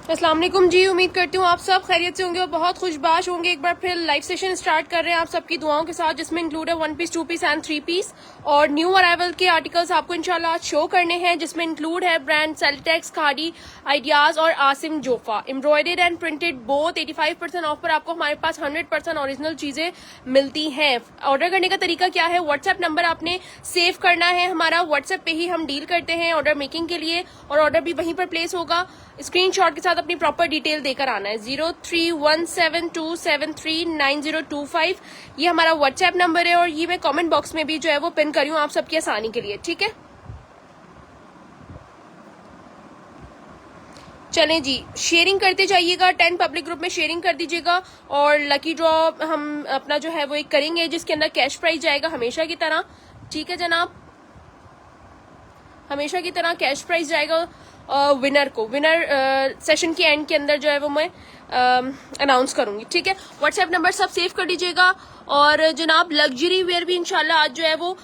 अस्सलाम वालेकुम जी। उम्मीद करती हूँ आप सब खैरियत से होंगे और बहुत खुशबाश होंगे। एक बार फिर लाइव सेशन स्टार्ट कर रहे हैं आप सबकी दुआओं के साथ, जिसमें इंक्लूड है 1 पीस, 2 पीस एंड 3 पीस। और न्यू अराइवल के आर्टिकल्स आपको इंशाल्लाह आज शो करने हैं, जिसमें इंक्लूड है ब्रांड सेल्टेक्स, खादी, आइडियाज और Asim Jofa. Embroidered and printed both 85% of पर आपको हमारे पास 100% ओरिजिनल चीजें मिलती हैं। ऑर्डर करने का तरीका क्या है? व्हाट्सएप नंबर आपने सेव करना है हमारा। व्हाट्सएप पे ही हम डील करते हैं ऑर्डर मेकिंग के लिए, और ऑर्डर भी वहीं पर प्लेस होगा। स्क्रीनशॉट के साथ अपनी प्रॉपर डिटेल देकर आना है। 0317273925 ये हमारा व्हाट्सएप नंबर है, और ये मैं कमेंट बॉक्स में भी जो है वो पिन करी हूँ आप सबकी आसानी के लिए। ठीक है, चलें जी, शेयरिंग करते जाइएगा। 10 पब्लिक ग्रुप में शेयरिंग कर दीजिएगा। और लकी ड्रॉ हम अपना जो है वो एक करेंगे, जिसके अंदर कैश प्राइज जाएगा हमेशा की तरह। ठीक है जनाब, हमेशा की तरह कैश प्राइज जाएगा विनर को। विनर सेशन के एंड के अंदर जो है वो मैं अनाउंस करूंगी। ठीक है, व्हाट्सएप नंबर सब सेव कर दीजिएगा। और जनाब लग्जरी वेयर भी इंशाल्लाह आज जो है वो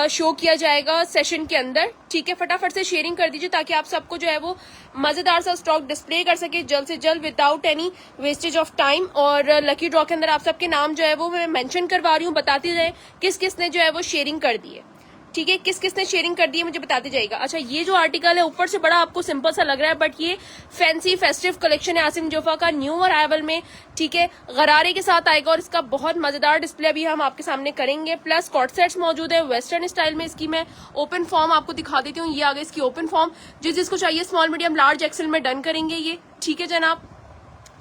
शो किया जाएगा सेशन के अंदर। ठीक है, फटाफट से शेयरिंग कर दीजिए ताकि आप सबको जो है वो मजेदार सा स्टॉक डिस्प्ले कर सके जल्द से जल्द, without any wastage of time. और लकी ड्रॉ के अंदर आप सबके नाम जो है वो मैं मेंशन करवा रही हूँ, बताती जाए किस किस ने जो है वो शेयरिंग कर दी है। ठीक है, किस किसने शेयरिंग कर दी है मुझे बताते जाएगा। अच्छा, ये जो आर्टिकल है ऊपर से बड़ा आपको सिंपल सा लग रहा है, बट ये फैंसी फेस्टिव कलेक्शन है आसिम जोफा का, न्यू अराइवल में। ठीक है, गरारे के साथ आएगा और इसका बहुत मजेदार डिस्प्ले अभी हम आपके सामने करेंगे। प्लस कॉट सेट्स मौजूद है वेस्टर्न स्टाइल में। इसकी मैं ओपन फॉर्म आपको दिखा देती हूँ। ये आ गई इसकी ओपन फॉर्म, जिसको चाहिए स्मॉल मीडियम लार्ज एक्सेल में डन करेंगे ये। ठीक है जनाब,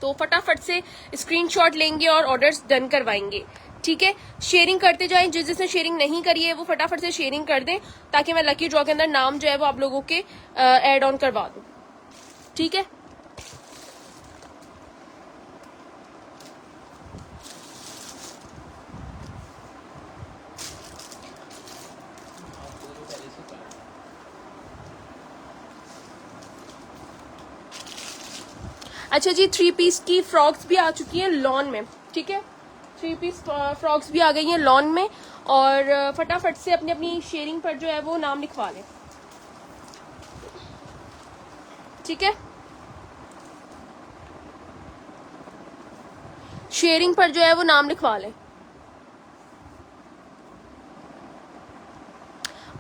तो फटाफट से स्क्रीनशॉट लेंगे और ऑर्डर्स डन करवाएंगे। ठीक है, शेयरिंग करते जाएं। जिसने शेयरिंग नहीं करी है वो फटाफट से शेयरिंग कर दें, ताकि मैं लकी ड्रॉ के अंदर नाम जो है वो आप लोगों के ऐड ऑन करवा दूं। ठीक है, अच्छा जी, 3 पीस की फ्रॉक्स भी आ चुकी हैं लॉन में। ठीक है, 3 पीस फ्रॉक्स भी आ गई हैं लॉन में। और फटाफट से अपनी अपनी शेयरिंग पर जो है वो नाम लिखवा लें। ठीक है, शेयरिंग पर जो है वो नाम लिखवा लें।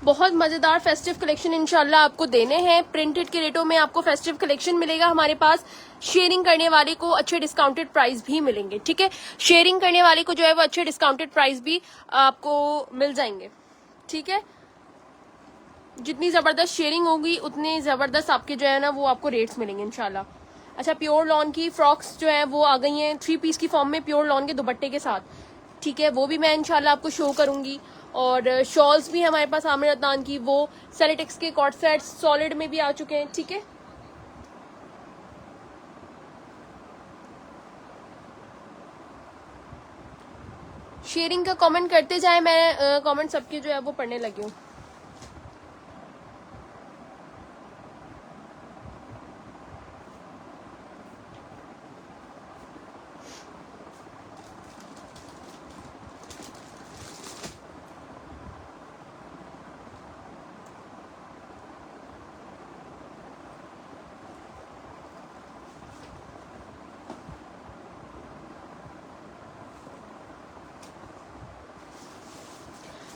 बहुत मजेदार फेस्टिव कलेक्शन इंशाल्लाह आपको देने हैं। प्रिंटेड के रेटों में आपको फेस्टिव कलेक्शन मिलेगा हमारे पास। शेयरिंग करने वाले को अच्छे डिस्काउंटेड प्राइस भी मिलेंगे। ठीक है, शेयरिंग करने वाले को जो है वो अच्छे डिस्काउंटेड प्राइस भी आपको मिल जाएंगे। ठीक है, जितनी जबरदस्त शेयरिंग होगी उतने जबरदस्त आपके जो है ना वो आपको रेट्स मिलेंगे इंशाल्लाह। अच्छा, प्योर लॉन की फ्रॉक्स जो है वो आ गई हैं 3 पीस की फॉर्म में, प्योर लॉन के दुपट्टे के साथ। ठीक है, वो भी मैं इंशाल्लाह आपको शो करूंगी। और शॉल्स भी है हमारे पास आमिर अदनान की, वो सेलेटेक्स के कॉट सेट्स सॉलिड में भी आ चुके हैं। ठीक है, शेयरिंग का कमेंट करते जाए, मैं कमेंट सबके जो है वो पढ़ने लगी हूँ।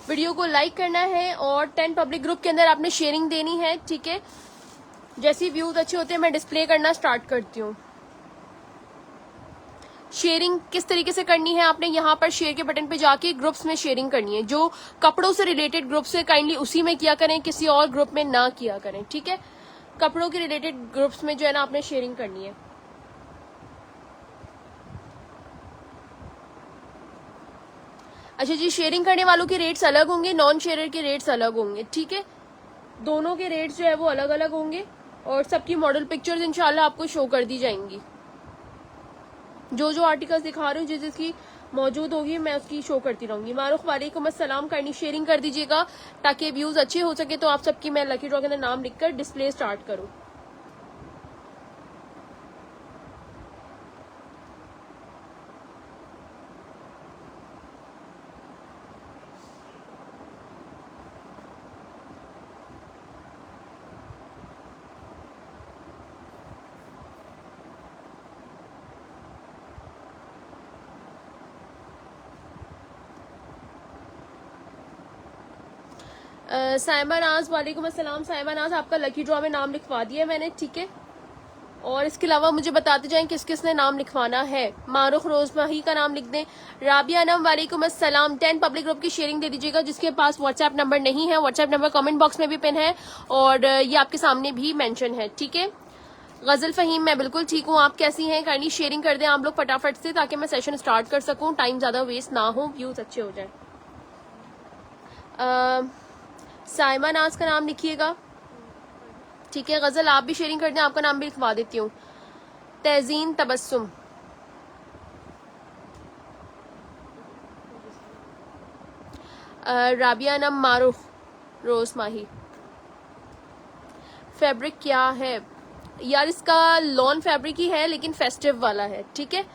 वीडियो को लाइक करना है और 10 पब्लिक ग्रुप के अंदर आपने शेयरिंग देनी है। ठीक है, जैसी व्यूज अच्छे होते हैं मैं डिस्प्ले करना स्टार्ट करती हूँ। शेयरिंग किस तरीके से करनी है, आपने यहाँ पर शेयर के बटन पे जाके ग्रुप्स में शेयरिंग करनी है। जो कपड़ों से रिलेटेड ग्रुप्स है काइंडली उसी में किया करें, किसी और ग्रुप में ना किया करें। ठीक है, कपड़ों के रिलेटेड ग्रुप्स में जो है ना आपने शेयरिंग करनी है। अच्छा जी, शेयरिंग करने वालों के रेट्स अलग होंगे, नॉन शेयरर के रेट्स अलग होंगे। ठीक है, दोनों के रेट्स जो है वो अलग अलग होंगे, और सबकी मॉडल पिक्चर्स इंशाल्लाह आपको शो कर दी जाएंगी। जो जो आर्टिकल्स दिखा रही हूँ जिसकी मौजूद होगी मैं उसकी शो करती रहूंगी। मारूफ वालेकुम अस्सलाम, करनी शेयरिंग कर दीजिएगा ताकि व्यूज अच्छे हो सके। तो आप सबकी मैं लकी ड्रॉ के अंदर नाम लिखकर डिस्प्ले स्टार्ट करूँ। साइमा नाज, वालेकुम अस्सलाम। साइमा नाज, आपका लकी ड्रॉ में नाम लिखवा दिया मैंने, ठीक है। और इसके अलावा मुझे बताते जाएं किस किस ने नाम लिखवाना है। मारूख रोजमाही का नाम लिख दें। राबिया नम, वालेकुम अस्सलाम। 10 पब्लिक ग्रुप की शेयरिंग दे दीजिएगा। जिसके पास व्हाट्सएप नंबर नहीं है, व्हाट्सएप नंबर कमेंट बॉक्स में भी पिन है और ये आपके सामने भी मेंशन है, ठीक है। गजल फहीम, मैं बिल्कुल ठीक हूँ, आप कैसी हैं? काइंडली शेयरिंग कर दें आप लोग फटाफट से, ताकि मैं सेशन स्टार्ट कर सकूं, टाइम ज्यादा वेस्ट ना हो, व्यूज अच्छे हो जाए। साइमा नाज का नाम लिखिएगा, ठीक है। गजल आप भी शेयरिंग कर दें, आपका नाम भी लिखवा देती हूँ। तहजीन तबस्सुम, राबिया नम, मारूफ रोज माही। फैब्रिक क्या है यार? इसका लॉन फैब्रिक ही है, लेकिन फेस्टिव वाला है, ठीक है।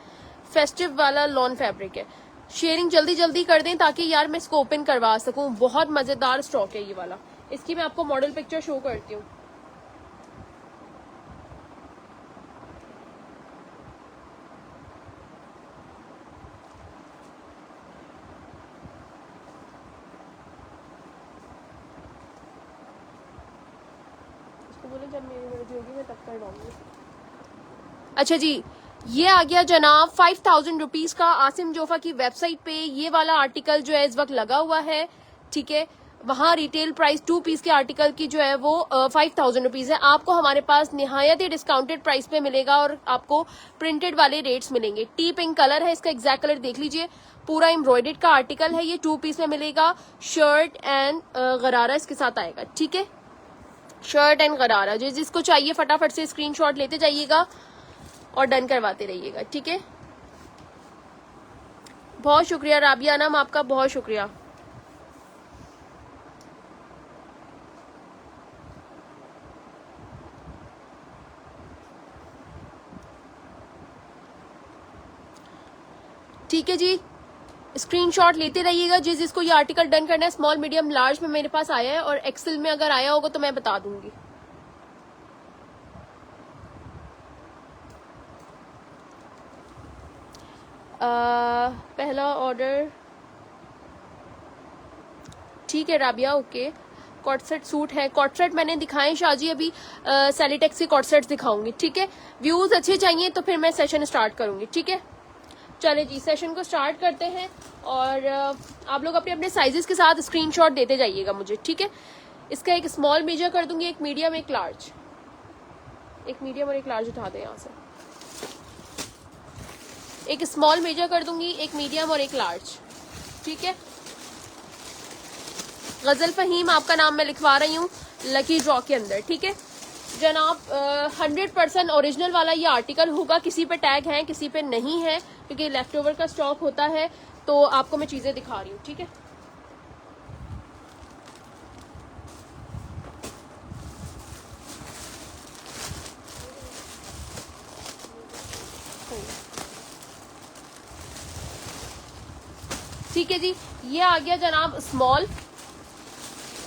फेस्टिव वाला लॉन फैब्रिक है। शेयरिंग जल्दी जल्दी कर दें ताकि यार मैं इसको ओपन करवा सकूं। बहुत मजेदार स्टॉक है ये वाला। इसकी मैं आपको मॉडल पिक्चर शो करती हूँ। जब मेरी मर्जी होगी मैं तब कर लूंगी। अच्छा जी, ये आ गया जनाब 5000 रुपीज का आसिम जोफा की वेबसाइट पे ये वाला आर्टिकल जो है इस वक्त लगा हुआ है, ठीक है। वहां रिटेल प्राइस 2 पीस के आर्टिकल की जो है वो 5000 रुपीज है। आपको हमारे पास निहायत ही डिस्काउंटेड प्राइस पे मिलेगा और आपको प्रिंटेड वाले रेट्स मिलेंगे। टी पिंक कलर है, इसका एग्जैक्ट कलर देख लीजिए। पूरा एम्ब्रॉयडेड का आर्टिकल है, ये 2 पीस में मिलेगा। शर्ट एंड गरारा इसके साथ आएगा, ठीक है। शर्ट एंड गरारा, जिसको चाहिए फटाफट से स्क्रीनशॉट लेते जाइएगा और डन करवाते रहिएगा, ठीक है। बहुत शुक्रिया राबिया नाम, आपका बहुत शुक्रिया। ठीक है जी, स्क्रीनशॉट लेते रहिएगा। जिसको ये आर्टिकल डन करना है, स्मॉल मीडियम लार्ज में मेरे पास आया है और एक्सेल में अगर आया होगा तो मैं बता दूंगी। पहला ऑर्डर, ठीक है राबिया, ओके। कॉटसेट सूट है, कॉटसेट मैंने दिखाए शाहजी, अभी सेलिटेक्स के कॉटसेट दिखाऊंगी, ठीक है। व्यूज अच्छे चाहिए तो फिर मैं सेशन स्टार्ट करूंगी, ठीक है। चले जी, सेशन को स्टार्ट करते हैं और आप लोग अपने अपने साइजेस के साथ स्क्रीनशॉट देते जाइएगा मुझे, ठीक है। इसका एक स्मॉल मेजर कर दूंगी, एक मीडियम, एक लार्ज। एक मीडियम और एक लार्ज उठा दें यहाँ से। एक स्मॉल मेजर कर दूंगी, एक मीडियम और एक लार्ज, ठीक है। गजल फहीम, आपका नाम मैं लिखवा रही हूँ लकी ड्रॉ के अंदर, ठीक है जनाब। 100% ओरिजिनल वाला ये आर्टिकल होगा। किसी पे टैग है, किसी पे नहीं है, क्योंकि लेफ्ट ओवर का स्टॉक होता है। तो आपको मैं चीजें दिखा रही हूँ, ठीक है। ठीक है जी, ये आ गया जनाब स्मॉल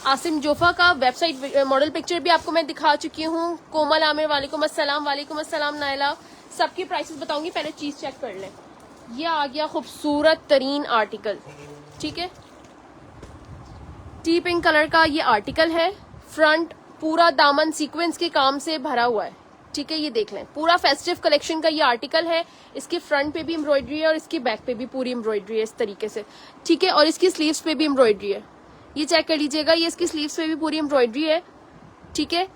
आसिम जोफा का वेबसाइट मॉडल पिक्चर भी आपको मैं दिखा चुकी हूँ। कोमल आमिर, वालेकुम अस्सलाम। वालेकुम अस्सलाम नायला। सबकी प्राइसेस बताऊंगी, पहले चीज चेक कर लें। ये आ गया खूबसूरत तरीन आर्टिकल, ठीक है। टी पिंक कलर का ये आर्टिकल है। फ्रंट पूरा दामन सीक्वेंस के काम से भरा हुआ है, ठीक है। ये देख लें, पूरा फेस्टिव कलेक्शन का ये आर्टिकल है। इसके फ्रंट पे भी एम्ब्रॉयडरी है और इसके बैक पे भी पूरी एम्ब्रॉयडरी है इस तरीके से, ठीक है। और इसकी स्लीव्स पे भी एम्ब्रॉयडरी है, ये चेक कर लीजिएगा। ये इसकी स्लीव्स पे भी पूरी एम्ब्रॉयडरी है, ठीक है।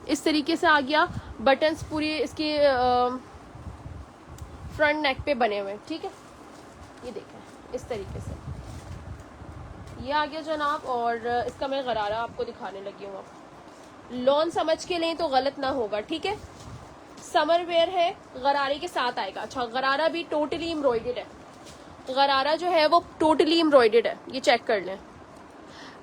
इस तरीके से आ गया। बटन्स पूरी इसके फ्रंट नेक पे बने हुए हैं, ठीक है। ये देखें इस तरीके से ये आ गया जनाब। और इसका मैं गरारा आपको दिखाने लगी हूँ। अब लॉन समझ के लें तो गलत ना होगा, ठीक है। समर वेयर है, गरारे के साथ आएगा। अच्छा, गरारा भी टोटली एम्ब्रॉयडेड है। गरारा जो है वो टोटली एम्ब्रॉयडेड है, ये चेक कर लें।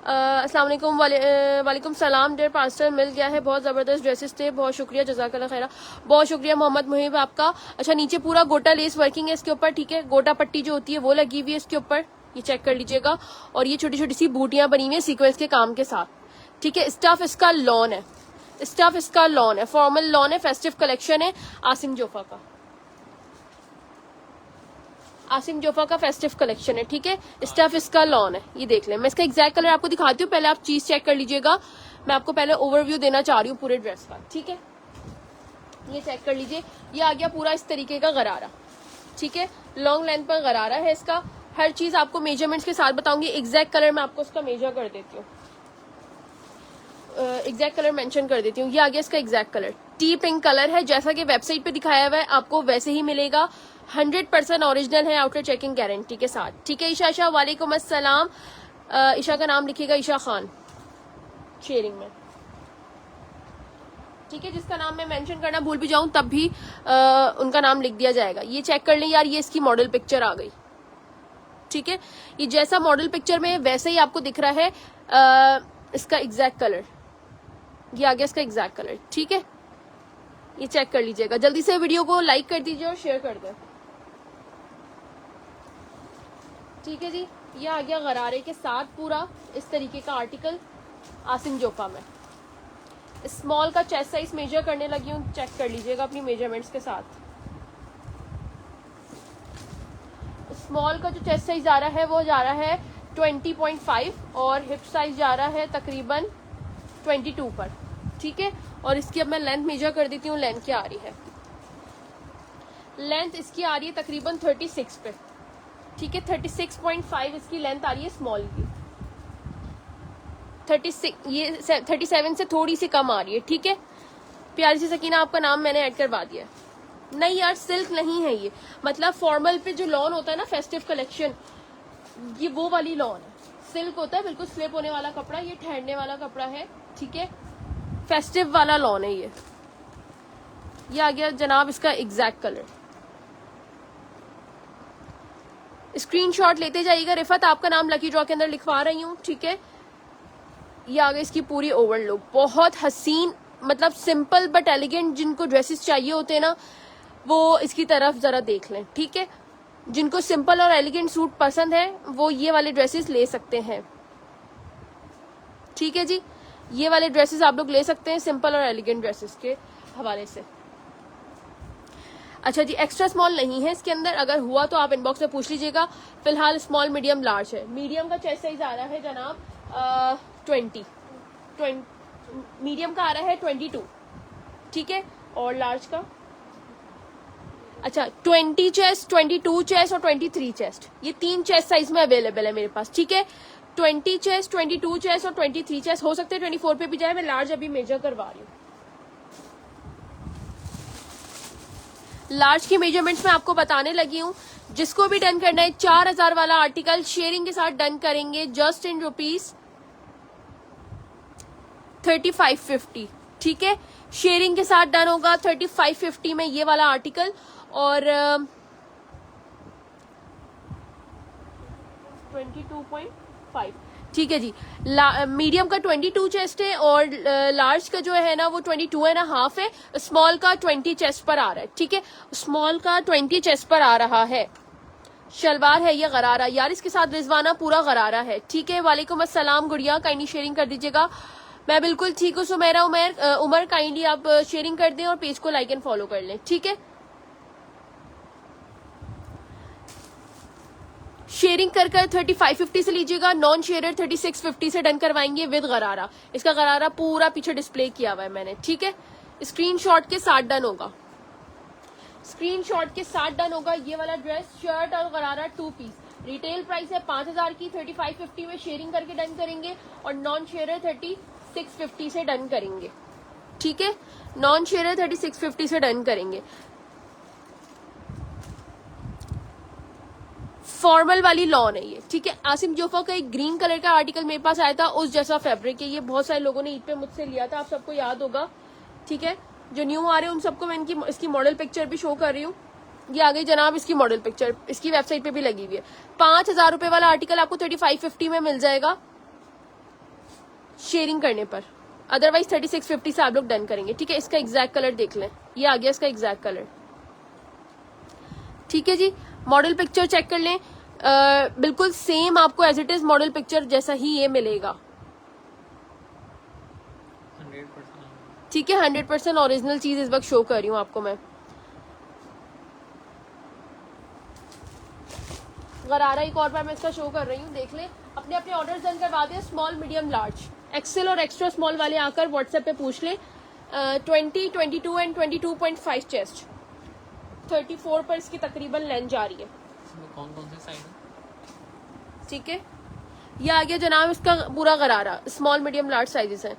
अस्सलाम वालेकुम। वालेकुम सलाम डियर पास्टर, मिल गया है। बहुत जबरदस्त ड्रेसेस थे, बहुत शुक्रिया, जज़ाकल्लाह खैरा। बहुत शुक्रिया मोहम्मद मुहिब आपका। अच्छा, नीचे पूरा गोटा लेस वर्किंग है इसके ऊपर, ठीक है। गोटा पट्टी जो होती है वो लगी हुई है इसके ऊपर, ये चेक कर लीजिएगा। और ये छोटी छोटी सी बूटियां बनी हुई है सीक्वेंस के काम के साथ, ठीक है। स्टफ इसका लॉन है, स्टफ इसका लॉन है, फॉर्मल लॉन है, फेस्टिव कलेक्शन है आसिम जोफा का। आसिम जोफा का फेस्टिव कलेक्शन है, ठीक है। स्टफ इसका लॉन है, ये देख लें। मैं इसका एग्जैक्ट कलर आपको दिखाती हूँ, पहले आप चीज चेक कर लीजिएगा। मैं आपको पहले ओवरव्यू देना चाह रही हूँ पूरे ड्रेस का, ठीक है। ये चेक कर लीजिए, ये आ गया पूरा इस तरीके का गरारा, ठीक है। लॉन्ग लेंथ पर गरारा है इसका। हर चीज आपको मेजरमेंट्स के साथ बताऊंगी। एग्जैक्ट कलर मैं आपको इसका मेजर कर देती हूँ, एग्जैक्ट कलर मेंशन कर देती हूँ। ये आ गया इसका exact colour, T pink colour है, जैसा कि वेबसाइट पे दिखाया हुआ है आपको वैसे ही मिलेगा। 100% ओरिजिनल है, आउटर चेकिंग गारंटी के साथ, ठीक है। ईशा शाह वालेकुम अस्सलाम। ईशा का नाम लिखिएगा ईशा खान शेयरिंग में, ठीक है। जिसका नाम मैं मेंशन करना भूल भी जाऊं तब भी उनका नाम लिख दिया जाएगा। ये चेक कर लें यार, ये इसकी मॉडल पिक्चर आ गई, ठीक है। ये जैसा मॉडल पिक्चर में वैसे ही आपको दिख रहा है इसका एग्जैक्ट कलर। ये आ गया इसका एग्जैक्ट कलर, ठीक है। ये चेक कर लीजिएगा। जल्दी से वीडियो को लाइक कर दीजिए और शेयर कर दें, ठीक है जी। ये आ गया गरारे के साथ पूरा इस तरीके का आर्टिकल आसिम जोफा में। स्मॉल का चेस्ट साइज मेजर करने लगी हूँ, चेक कर लीजिएगा अपनी मेजरमेंट्स के साथ। स्मॉल का जो चेस्ट साइज आ रहा है वो जा रहा है 20.5 और हिप साइज जा रहा है तकरीबन 22 पर, ठीक है। और इसकी अब मैं लेंथ मेजर कर देती हूँ। लेंथ क्या आ रही है, लेंथ इसकी आ रही है तकरीबन 36 पे, ठीक है। 36.5 इसकी लेंथ आ रही है स्मॉल की। 36 ये 37 से थोड़ी सी कम आ रही है, ठीक है। प्यारी सी सकीना आपका नाम मैंने ऐड करवा दिया। नहीं यार सिल्क नहीं है ये, मतलब फॉर्मल पे जो लॉन होता है ना फेस्टिव कलेक्शन, ये वो वाली लॉन है। सिल्क होता है बिल्कुल स्लिप होने वाला कपड़ा, ये ठहरने वाला कपड़ा है, ठीक है। फेस्टिव वाला लॉन है ये आ गया जनाब इसका एग्जैक्ट कलर। स्क्रीनशॉट लेते जाइएगा। रिफत आपका नाम लकी ड्रॉ के अंदर लिखवा रही हूँ, ठीक है। ये आ गई इसकी पूरी ओवरलुक, बहुत हसीन, मतलब सिंपल बट एलिगेंट। जिनको ड्रेसेस चाहिए होते हैं ना वो इसकी तरफ जरा देख लें, ठीक है। जिनको सिंपल और एलिगेंट सूट पसंद है वो ये वाले ड्रेसेस ले सकते हैं, ठीक है जी। ये वाले ड्रेसेस आप लोग ले सकते हैं सिंपल और एलिगेंट ड्रेसेस के हवाले से। अच्छा जी, एक्स्ट्रा स्मॉल नहीं है इसके अंदर, अगर हुआ तो आप इनबॉक्स में पूछ लीजिएगा। फिलहाल स्मॉल मीडियम लार्ज है। मीडियम का चेस्ट साइज आ रहा है जनाब 20 मीडियम का आ रहा है 22, ठीक है। और लार्ज का अच्छा 20 चेस्ट, 22 चेस्ट और 23 चेस्ट, ये 3 चेस्ट साइज में अवेलेबल है मेरे पास, ठीक है। 20 चेस्ट, 22 चेस्ट और 23 चेस्ट, हो सकते हैं 24 पे भी जाए। मैं लार्ज अभी मेजर करवा रही हूँ। लार्ज की मेजरमेंट्स में आपको बताने लगी हूँ। जिसको भी डन करना है 4000 वाला आर्टिकल शेयरिंग के साथ डन करेंगे, जस्ट इन ₹3550, ठीक है। शेयरिंग के साथ डन होगा 3550 में ये वाला आर्टिकल। और 22.5, ठीक है जी। मीडियम का 22 चेस्ट है और लार्ज का जो है ना वो 22.5 है। स्मॉल का 20 चेस्ट पर आ रहा है, ठीक है। स्मॉल का 20 चेस्ट पर आ रहा है। शलवार है ये गरारा, यार इसके साथ रिजवाना पूरा गरारा है, ठीक है। वालेकुम अस्सलाम गुड़िया, काइंडली शेयरिंग कर दीजिएगा। मैं बिल्कुल ठीक हूँ। सुमेरा उमर काइंडली आप शेयरिंग कर दें और पेज को लाइक एंड फॉलो कर लें, ठीक है। शेयरिंग कर 3550 से लीजिएगा। नॉन शेयरर 3650 से डन करवाएंगे विद गरारा। इसका गरारा पूरा पीछे डिस्प्ले किया हुआ है मैंने, ठीक है। स्क्रीनशॉट के साथ डन होगा, स्क्रीनशॉट के साथ डन होगा। ये वाला ड्रेस शर्ट और गरारा 2 पीस, रिटेल प्राइस है 5000 की। 3550 में शेयरिंग करके डन करेंगे और नॉन शेयरर 3650 से डन करेंगे, ठीक है। नॉन शेयरर 3650 से डन करेंगे। फॉर्मल वाली लॉन है ये, ठीक है। आसिम जोफा का एक ग्रीन कलर का आर्टिकल मेरे पास आया था, उस जैसा फैब्रिक है ये। बहुत सारे लोगों ने ईद पे मुझसे लिया था, आप सबको याद होगा, ठीक है। जो न्यू आ रहे हैं उन सबको मैं इसकी मॉडल पिक्चर भी शो कर रही हूँ। ये आ गई जनाब इसकी मॉडल पिक्चर, इसकी वेबसाइट पे भी लगी हुई है। 5000 रुपए वाला आर्टिकल आपको 3550 में मिल जाएगा शेयरिंग करने पर, अदरवाइज 3650 से आप लोग डन करेंगे, ठीक है। इसका एग्जैक्ट कलर देख लें, ये आ गया इसका एग्जैक्ट कलर, ठीक है जी। मॉडल पिक्चर चेक कर लें, बिल्कुल सेम आपको as it is model picture जैसा ही ये मिलेगा, ठीक है। 100% ओरिजिनल चीज इस वक्त शो कर रही हूँ आपको मैं। गरारा एक और बार मैं इसका शो कर रही हूँ, देख लें। अपने अपने ऑर्डर डन करवा दें, स्मॉल मीडियम लार्ज एक्सेल और एक्स्ट्रा स्मॉल वाले आकर व्हाट्सएप पे पूछ लें। 20, 22 एंड 22.5 चेस्ट, 34 पर इसकी तकरीबन लेंथ जा रही है। कौन कौन से साइज है? ठीक है, ये आ गया जनाब इसका पूरा गरारा, स्मॉल मीडियम लार्ज साइजेस हैं।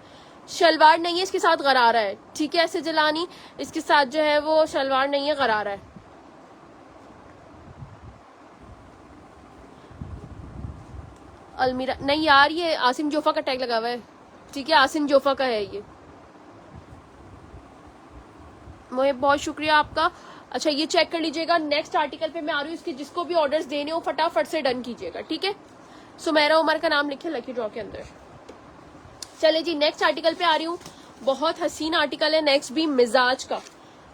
शलवार नहीं है इसके साथ, गरारा है। ठीक है, ऐसे जलानी इसके साथ जो है वो शलवार नहीं है, गरारा है। अलमीरा नहीं यार, ये आसिम जोफा का टैग लगा हुआ है। ठीक है, आसिम जोफा का है ये। मुझे बहुत शुक्रिया आपका। अच्छा, ये चेक कर लीजिएगा। नेक्स्ट आर्टिकल पे मैं आ रही हूँ, इसके जिसको भी ऑर्डर्स देने हो फटाफट से डन कीजिएगा। ठीक है, सुमेरा उमर का नाम लिखे लकी ड्रॉ के अंदर। चले जी, नेक्स्ट आर्टिकल पे आ रही हूँ। बहुत हसीन आर्टिकल है नेक्स्ट भी, मिजाज का।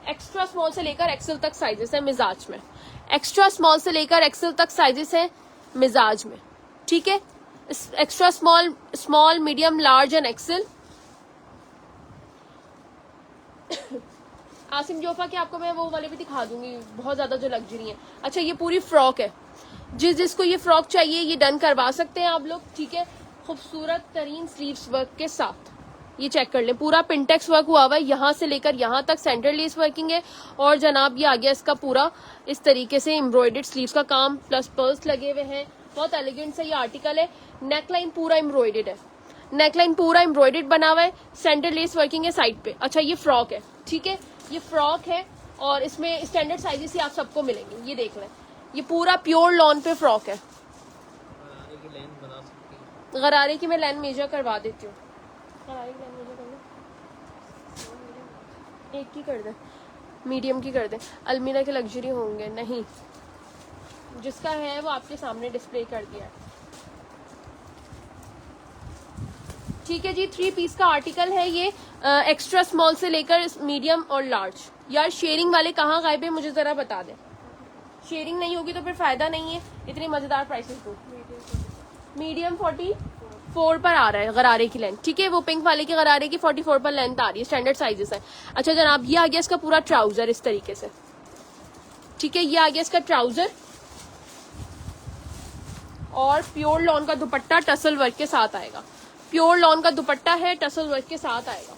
एक्स्ट्रा स्मॉल से लेकर एक्सेल तक साइजेस है मिजाज में। एक्स्ट्रा स्मॉल से लेकर एक्सेल तक साइजेस है मिजाज में। ठीक है, extra small, small, medium, large and XL. Asim Jofa के आपको मैं वो वाले भी दिखा दूंगी, बहुत ज्यादा जो लग्जरी है। अच्छा, ये पूरी फ्रॉक है, जिसको ये फ्रॉक चाहिए ये डन करवा सकते हैं आप लोग। ठीक है, खूबसूरत तरीन स्लीव्स वर्क के साथ, ये चेक कर लें। पूरा पिंटेक्स वर्क हुआ हुआ है, यहाँ से लेकर यहाँ तक सेंटर लेस वर्किंग है। और जनाब ये आ गया इसका पूरा इस तरीके से एम्ब्रॉयडर्ड स्लीव्स का काम, प्लस पर्ल्स लगे हुए हैं। बहुत एलिगेंट सा ये आर्टिकल है। नेकलाइन पूरा एम्ब्रॉयडर्ड है, नेकलाइन पूरा एम्ब्रॉयडर्ड बना हुआ है, सेंटर लेस वर्किंग है साइड पे। अच्छा, ये फ्रॉक है। ठीक है, ये फ्रॉक है और इसमें स्टैंडर्ड साइजेस ही आप सबको मिलेंगे। ये देख लें, ये पूरा प्योर लॉन पे फ्रॉक है। गरारे की मैं लेंथ मेजर करवा देती हूँ। गरारे की लेंथ मेजर कर दे, एक की कर दे, मीडियम की कर दे। अलमीरा के लग्जरी होंगे नहीं, जिसका है वो आपके सामने डिस्प्ले कर दिया है। ठीक है जी, 3 पीस का आर्टिकल है ये, एक्स्ट्रा स्मॉल से लेकर मीडियम और लार्ज। यार शेयरिंग वाले कहाँ गायब है, मुझे जरा बता दें। शेयरिंग नहीं होगी तो फिर फायदा नहीं है इतनी मजेदार प्राइसेस को। मीडियम 44 पर आ रहा है गरारे की लेंथ। ठीक है, वो पिंक वाले की गरारे की 44 पर लेंथ आ रही है, स्टैंडर्ड साइजेस है। अच्छा जनाब, ये आ गया इसका पूरा ट्राउजर इस तरीके से। ठीक है, ये आ गया इसका ट्राउजर और प्योर लॉन का दुपट्टा टसल वर्क के साथ आएगा। प्योर लॉन का दुपट्टा है, टसल वर्क के साथ आएगा।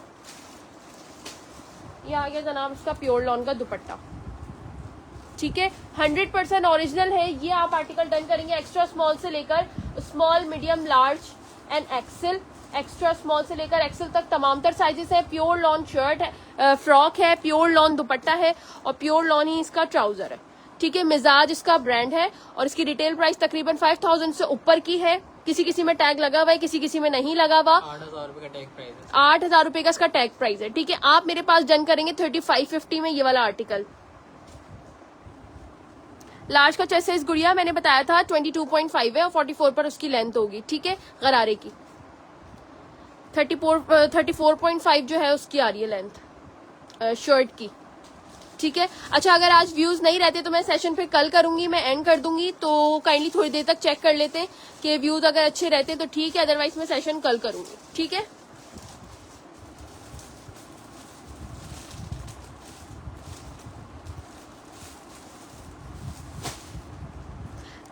ये आ गया जनाब इसका प्योर लॉन का दुपट्टा। ठीक है, 100% ओरिजिनल है। ये आप आर्टिकल डन करेंगे एक्स्ट्रा स्मॉल से लेकर small, medium, large and XL. Extra small से लेकर एक्सेल तक तमाम तर साइजेस है। प्योर लॉन शर्ट है, फ्रॉक है, प्योर लॉन दुपट्टा है और प्योर लॉन ही इसका ट्राउजर है। ठीक है, मिजाज इसका ब्रांड है और इसकी रिटेल प्राइस तकरीबन 5000 से ऊपर की है। किसी किसी में टैग लगा हुआ है, किसी किसी में नहीं लगा हुआ। 8000 रुपए का टैग प्राइस है। 8000 रुपए का इसका टैग प्राइस है। ठीक है, आप मेरे पास डन करेंगे 3550 में ये वाला आर्टिकल। लार्ज का चेस्ट साइज गुड़िया मैंने बताया था 22.5 है और 44 पर उसकी लेंथ होगी। ठीक है, गरारे की 34.5 जो है उसकी आ रही है लेंथ शर्ट की। ठीक है, अच्छा अगर आज व्यूज नहीं रहते तो मैं सेशन फिर कल करूंगी, मैं एंड कर दूंगी। तो काइंडली थोड़ी देर तक चेक कर लेते कि व्यूज अगर अच्छे रहते तो ठीक है, अदरवाइज मैं सेशन कल करूंगी। ठीक है,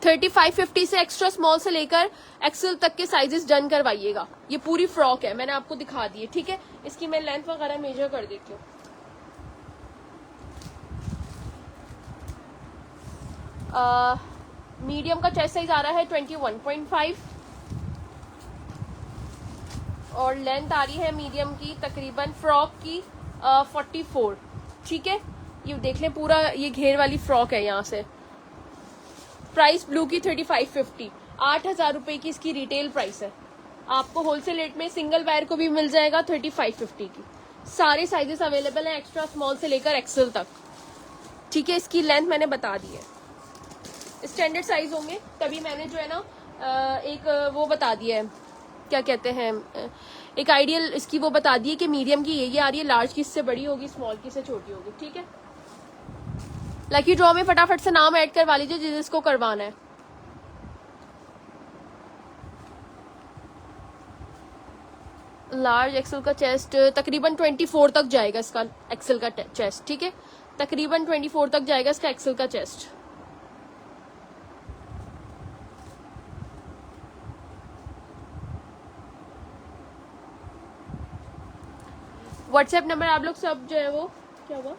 $35.50 से एक्स्ट्रा स्मॉल से लेकर एक्सेल तक के साइजेस डन करवाइएगा। ये पूरी फ्रॉक है, मैंने आपको दिखा दी है। ठीक है, इसकी मैं लेंथ वगैरह मेजर कर देती हूँ। मीडियम का चेस्ट साइज आ रहा है 21.5 और लेंथ आ रही है मीडियम की तकरीबन फ्रॉक की 44। ठीक है, ये देख लें पूरा ये घेर वाली फ्रॉक है। यहाँ से प्राइस ब्लू की 3550, 8000 रुपए की इसकी रिटेल प्राइस है। आपको होलसेल रेट में सिंगल वायर को भी मिल जाएगा 3550 की। सारे साइजेस अवेलेबल हैं एक्स्ट्रा स्मॉल से लेकर एक्सेल तक। ठीक है, इसकी लेंथ मैंने बता दी है, स्टैंडर्ड साइज होंगे। तभी मैंने जो है ना एक वो बता दिया है, क्या कहते हैं, एक आइडियल इसकी वो बता दी है कि मीडियम की ये आ रही है, लार्ज की इससे बड़ी होगी, स्मॉल की इससे छोटी होगी। ठीक है, लकी ड्रॉ में फटाफट से नाम ऐड करवा लीजिए जिसको करवाना है। लार्ज एक्सेल का चेस्ट तकरीबन 24 तक जाएगा इसका एक्सेल का चेस्ट। ठीक है, तकरीबन 24 तक जाएगा इसका एक्सेल का चेस्ट। व्हाट्सएप नंबर आप लोग सब जो है वो क्या हुआ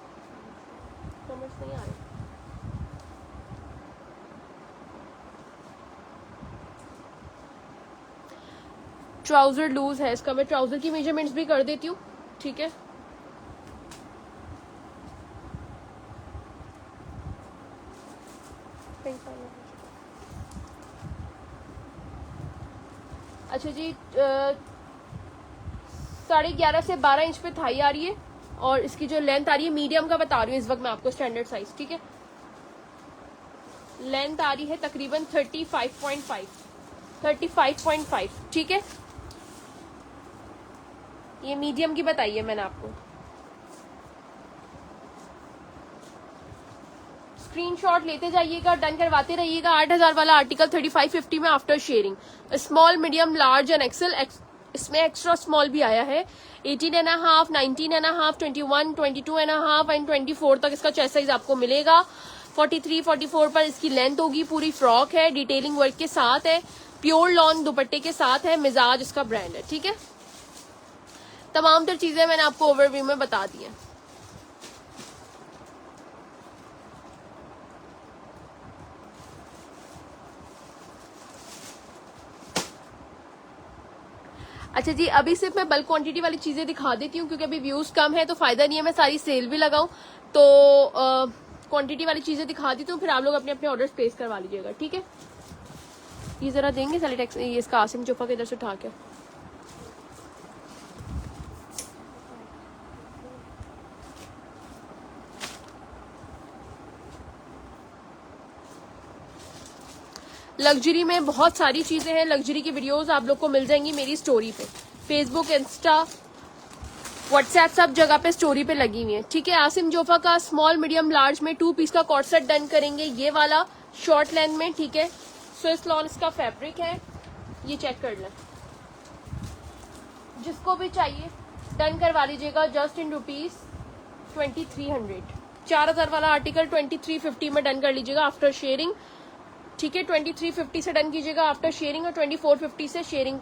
समझ नहीं आ रहा। ट्राउजर लूज है इसका, मैं ट्राउजर की मेजरमेंट्स भी कर देती हूँ, ठीक है। अच्छा जी 11.5 से 12 इंच पे थाई आ रही है और इसकी जो लेंथ आ रही है मीडियम का बता रही हूँ इस वक्त मैं आपको स्टैंडर्ड साइज, ठीक है। लेंथ आ रही है तकरीबन 35.5, ठीक है। ये मीडियम की बताई है मैंने आपको। स्क्रीनशॉट लेते जाइएगा, डन करवाते रहिएगा। 8000 वाला आर्टिकल 3550 में after sharing, small medium large and XL, इसमें एक्स्ट्रा स्मॉल भी आया है। 18.5, 19.5, 21, 22.5 एंड 24 तक इसका चेस्ट साइज आपको मिलेगा। 43, 44 पर इसकी लेंथ होगी। पूरी फ्रॉक है, डिटेलिंग वर्क के साथ है, प्योर लॉन दुपट्टे के साथ है, मिजाज इसका ब्रांड है, ठीक है। तमाम तर चीजें मैंने आपको ओवरव्यू में बता दी हैं। अच्छा जी अभी सिर्फ मैं बल्क क्वांटिटी वाली चीजें दिखा देती हूँ क्योंकि अभी व्यूज कम है तो फायदा नहीं है मैं सारी सेल भी लगाऊं, तो क्वांटिटी वाली चीजें दिखा देती हूँ, फिर आप लोग अपने अपने ऑर्डर प्लेस करवा लीजिएगा, ठीक है। ये जरा देंगे सेलेटेक्स, ये इसका आसिम जोफा के इधर से उठा के। लग्जरी में बहुत सारी चीजें हैं, लग्जरी की वीडियोस आप लोग को मिल जाएंगी मेरी स्टोरी पे, फेसबुक, इंस्टा, व्हाट्सएप सब जगह पे स्टोरी पे लगी हुई है, ठीक है। आसिम जोफा का स्मॉल मीडियम लार्ज में 2 पीस का कॉर्ड सेट डन करेंगे, ये वाला शॉर्ट लेंथ में, ठीक है। स्विस लॉन इसका फैब्रिक है, ये चेक कर लें, जिसको भी चाहिए डन करवा लीजिएगा जस्ट इन ₹2300। 4000 वाला आर्टिकल 2350 में डन कर लीजिएगा आफ्टर शेयरिंग, ठीक है। 2350 से डन कीजिएगा आफ्टर शेयरिंग और 2450 से शेयरिंग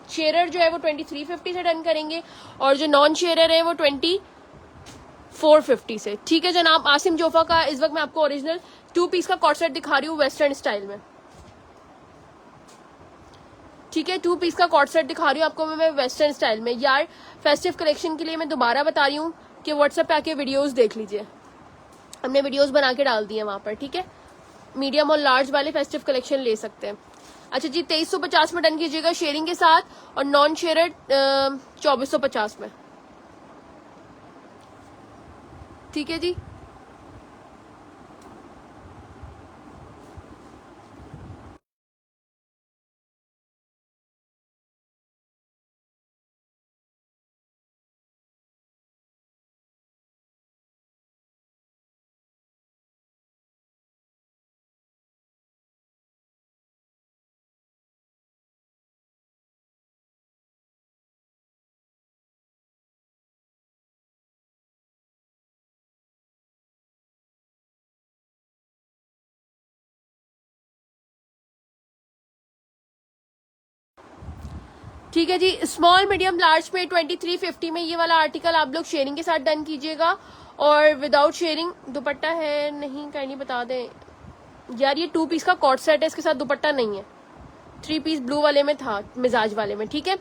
शेयरर जो है वो 2350 से डन करेंगे और जो नॉन शेयरर है वो 2450 से, ठीक है जनाब। आसिम जोफा का इस वक्त मैं आपको ओरिजिनल 2 पीस का कॉर्ड सेट दिखा रही हूँ वेस्टर्न स्टाइल में, ठीक है। 2 पीस का कॉर्ड सेट दिखा रही हूँ आपको मैं वेस्टर्न स्टाइल में। यार फेस्टिव कलेक्शन के लिए मैं दोबारा बता रही हूँ कि व्हाट्सएप पे आके वीडियोस देख लीजिए, हमने वीडियोस बना के डाल दी है वहां पर, ठीक है। मीडियम और लार्ज वाले फेस्टिव कलेक्शन ले सकते हैं। अच्छा जी 2350 में डन कीजिएगा शेयरिंग के साथ और नॉन शेयर 2450 में, ठीक है जी। ठीक है जी स्मॉल मीडियम लार्ज में 2350 में ये वाला आर्टिकल आप लोग शेयरिंग के साथ डन कीजिएगा और विदाउट शेयरिंग दुपट्टा है नहीं काइंडली बता दें यार, ये 2 पीस का कॉर्ड सेट है, इसके साथ दुपट्टा नहीं है। 3 पीस ब्लू वाले में था, मिजाज वाले में, ठीक है।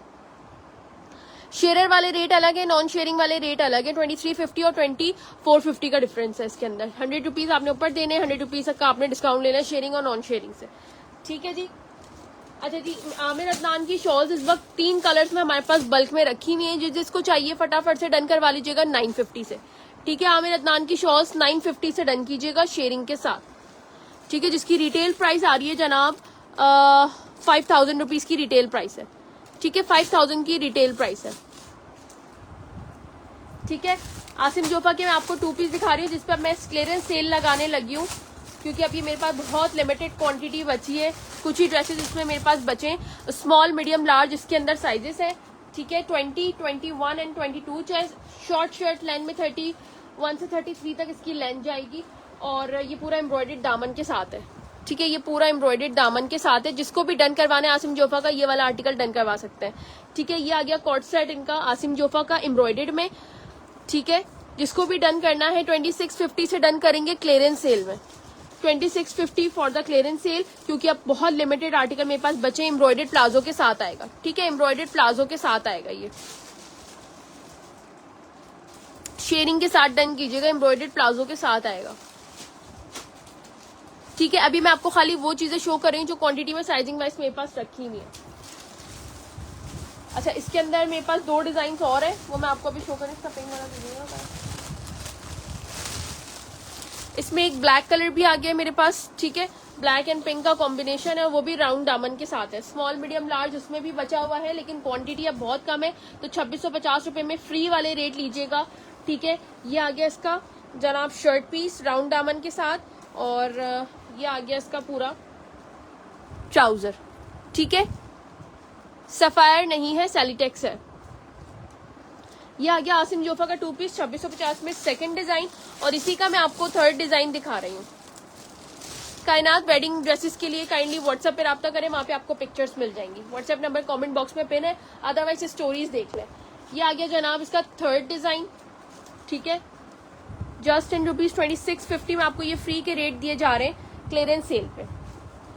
शेयरर वाले रेट अलग है, नॉन शेयरिंग वाले रेट अलग है। 2350 और 2450 का डिफरेंस है इसके अंदर। 100 रुपीज आपने ऊपर देने, 100 रुपीज का आपने डिस्काउंट लेना है शेयरिंग और नॉन शेयरिंग से, ठीक है जी। अच्छा जी आमिर अदनान की शॉल्स इस वक्त 3 कलर्स में हमारे पास बल्क में रखी हुई है, जिसको चाहिए फटाफट से डन करवा लीजिएगा 950 से, ठीक है। आमिर अदनान की शॉल्स 950 से डन कीजिएगा शेयरिंग के साथ, ठीक है, जिसकी रिटेल प्राइस आ रही है जनाब 5000 रुपीज की रिटेल प्राइस है, ठीक है। 5000 की रिटेल प्राइस है, ठीक है। आसिम जोफा के मैं आपको 2 पीस दिखा रही हूँ जिस पर मैं क्लियरेंस सेल लगाने लगी हूँ क्योंकि अभी मेरे पास बहुत लिमिटेड क्वांटिटी बची है, कुछ ही ड्रेसेस इसमें मेरे पास बचे। स्मॉल मीडियम लार्ज इसके अंदर साइजेस है, ठीक है। 20, 21 एंड 22 चाहे शॉर्ट शर्ट लेंथ में 31 से 33 तक इसकी लेंथ जाएगी और ये पूरा एम्ब्रॉयडर्ड दामन के साथ है, ठीक है, ये पूरा एम्ब्रॉयडर्ड दामन के साथ है। जिसको भी डन करवाना है आसिम जोफा का, ये वाला आर्टिकल डन करवा सकते हैं। ठीक है, ये आ गया कॉर्ड सेट इनका आसिम जोफा का एम्ब्रॉयडर्ड में। ठीक है, जिसको भी डन करना है 2650 से डन करेंगे क्लियरेंस सेल में। 2650 फॉर द क्लियरेंस सेल, क्योंकि अब बहुत लिमिटेड आर्टिकल मेरे पास बचे। एम्ब्रॉयडर्ड प्लाजो के साथ आएगा। ठीक है, एम्ब्रॉयडर्ड प्लाजो के साथ आएगा, ये शेयरिंग के साथ डन कीजिएगा, एम्ब्रॉयडर्ड प्लाजो के साथ आएगा। ठीक है, अभी मैं आपको खाली वो चीजें शो कर रही हूँ जो क्वांटिटी में साइजिंग वाइज मेरे पास रखी हुई है। अच्छा, इसके अंदर मेरे पास 2 डिजाइन और है, वो मैं आपको अभी शो करूँ। इसका पिंक वाला दीजिएगा। इसमें एक ब्लैक कलर भी आ गया मेरे पास। ठीक है, ब्लैक एंड पिंक का कॉम्बिनेशन है, वो भी राउंड दामन के साथ है। स्मॉल मीडियम लार्ज उसमें भी बचा हुआ है, लेकिन क्वांटिटी अब बहुत कम है, तो 2650 रुपए में फ्री वाले रेट लीजिएगा। ठीक है, ये आ गया इसका जनाब शर्ट पीस राउंड दामन के साथ, और ये आ गया इसका पूरा ट्राउजर। ठीक है, सफायर नहीं है, सैलिटेक्स है। ये आ गया आसिम जोफा का 2 पीस 2650 में सेकंड डिजाइन, और इसी का मैं आपको थर्ड डिजाइन दिखा रही हूँ। कायनात वेडिंग ड्रेसेस के लिए काइंडली व्हाट्सएप पे राब्ता करें, वहां पे आपको पिक्चर्स मिल जाएंगी। व्हाट्सएप नंबर कमेंट बॉक्स में पिन है, अदरवाइज स्टोरीज देख लें। ये आ गया जनाब इसका थर्ड डिजाइन। ठीक है, जस्ट इन ₹2650 में आपको ये फ्री के रेट दिए जा रहे हैं क्लियरेंस सेल पे।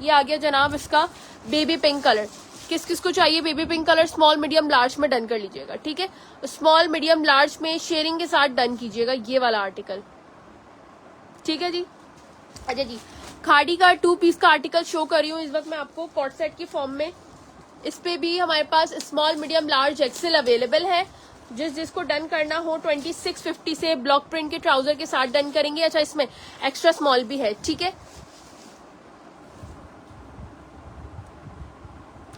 ये आ गया जनाब इसका बेबी पिंक कलर। किस किस को चाहिए baby pink colour, small medium large में डन कर लीजिएगा। ठीक है, स्मॉल मीडियम लार्ज में शेयरिंग के साथ डन कीजिएगा ये वाला आर्टिकल। ठीक है जी। अच्छा जी, खाड़ी का 2 पीस का आर्टिकल शो कर रही हूँ इस वक्त मैं आपको कॉर्ड सेट की फॉर्म में। इस पे भी हमारे पास small medium large XL available है। जिसको डन करना हो 2650 से ब्लॉक प्रिंट के ट्राउजर के साथ डन करेंगे। अच्छा, इसमें एक्स्ट्रा स्मॉल भी है। ठीक है,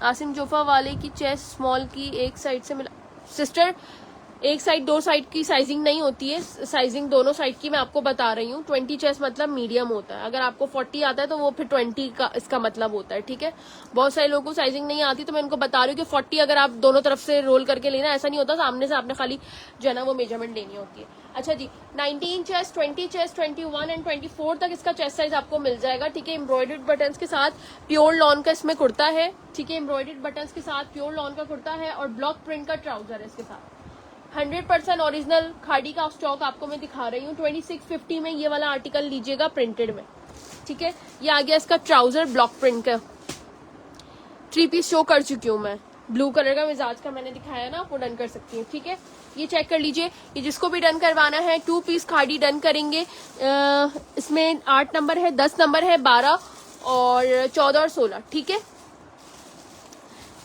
आसिम जोफा वाले की चेस्ट स्मॉल की एक साइड से मिला सिस्टर, एक साइड 2 साइड की साइजिंग नहीं होती है, साइजिंग दोनों साइड की मैं आपको बता रही हूँ। 20 चेस्ट मतलब मीडियम होता है। अगर आपको 40 आता है तो वो फिर 20 का इसका मतलब होता है। ठीक है, बहुत सारे लोगों को साइजिंग नहीं आती, तो मैं उनको बता रही हूँ कि 40 अगर आप दोनों तरफ से रोल करके लेना, ऐसा नहीं होता, सामने से आपने खाली जो है ना वो मेजरमेंट लेनी होती है। अच्छा जी, 19 चेस्ट, 20 चेस्ट, 21 एंड 24 तक इसका चेस्ट साइज आपको मिल जाएगा। ठीक है, एम्ब्रॉयडर्ड बटन्स के साथ प्योर लॉन का इसमें कुर्ता है। ठीक है, एम्ब्रॉयडर्ड बटन्स के साथ प्योर लॉन का कुर्ता है और ब्लॉक प्रिंट का ट्राउजर है इसके साथ। 100% ओरिजिनल खाड़ी का स्टॉक आपको मैं दिखा रही हूँ। 2650 में ये वाला आर्टिकल लीजिएगा प्रिंटेड में। ठीक है, ये आ गया इसका ट्राउजर ब्लॉक प्रिंट का। 3 पीस शो कर चुकी हूँ मैं, ब्लू कलर का मिजाज का मैंने दिखाया ना, आपको डन कर सकती हूँ। ठीक है, ये चेक कर लीजिए। ये जिसको भी डन करवाना है 2 पीस खाड़ी डन करेंगे। इसमें 8 नंबर है, 10 नंबर है, 12 और 14 और 16। ठीक है,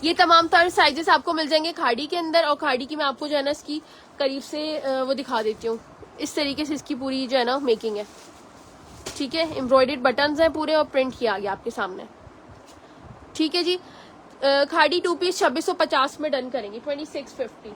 ये तमाम तरह साइजेस आपको मिल जाएंगे खाड़ी के अंदर। और खाड़ी की मैं आपको जो है ना इसकी करीब से वो दिखा देती हूँ। इस तरीके से इसकी पूरी जो है ना मेकिंग है। ठीक है, एम्ब्रॉयडर्ड बटन्स हैं पूरे और प्रिंट किया गया आपके सामने। ठीक है जी, खाड़ी 2 पीस 2650 में डन करेंगे 2650।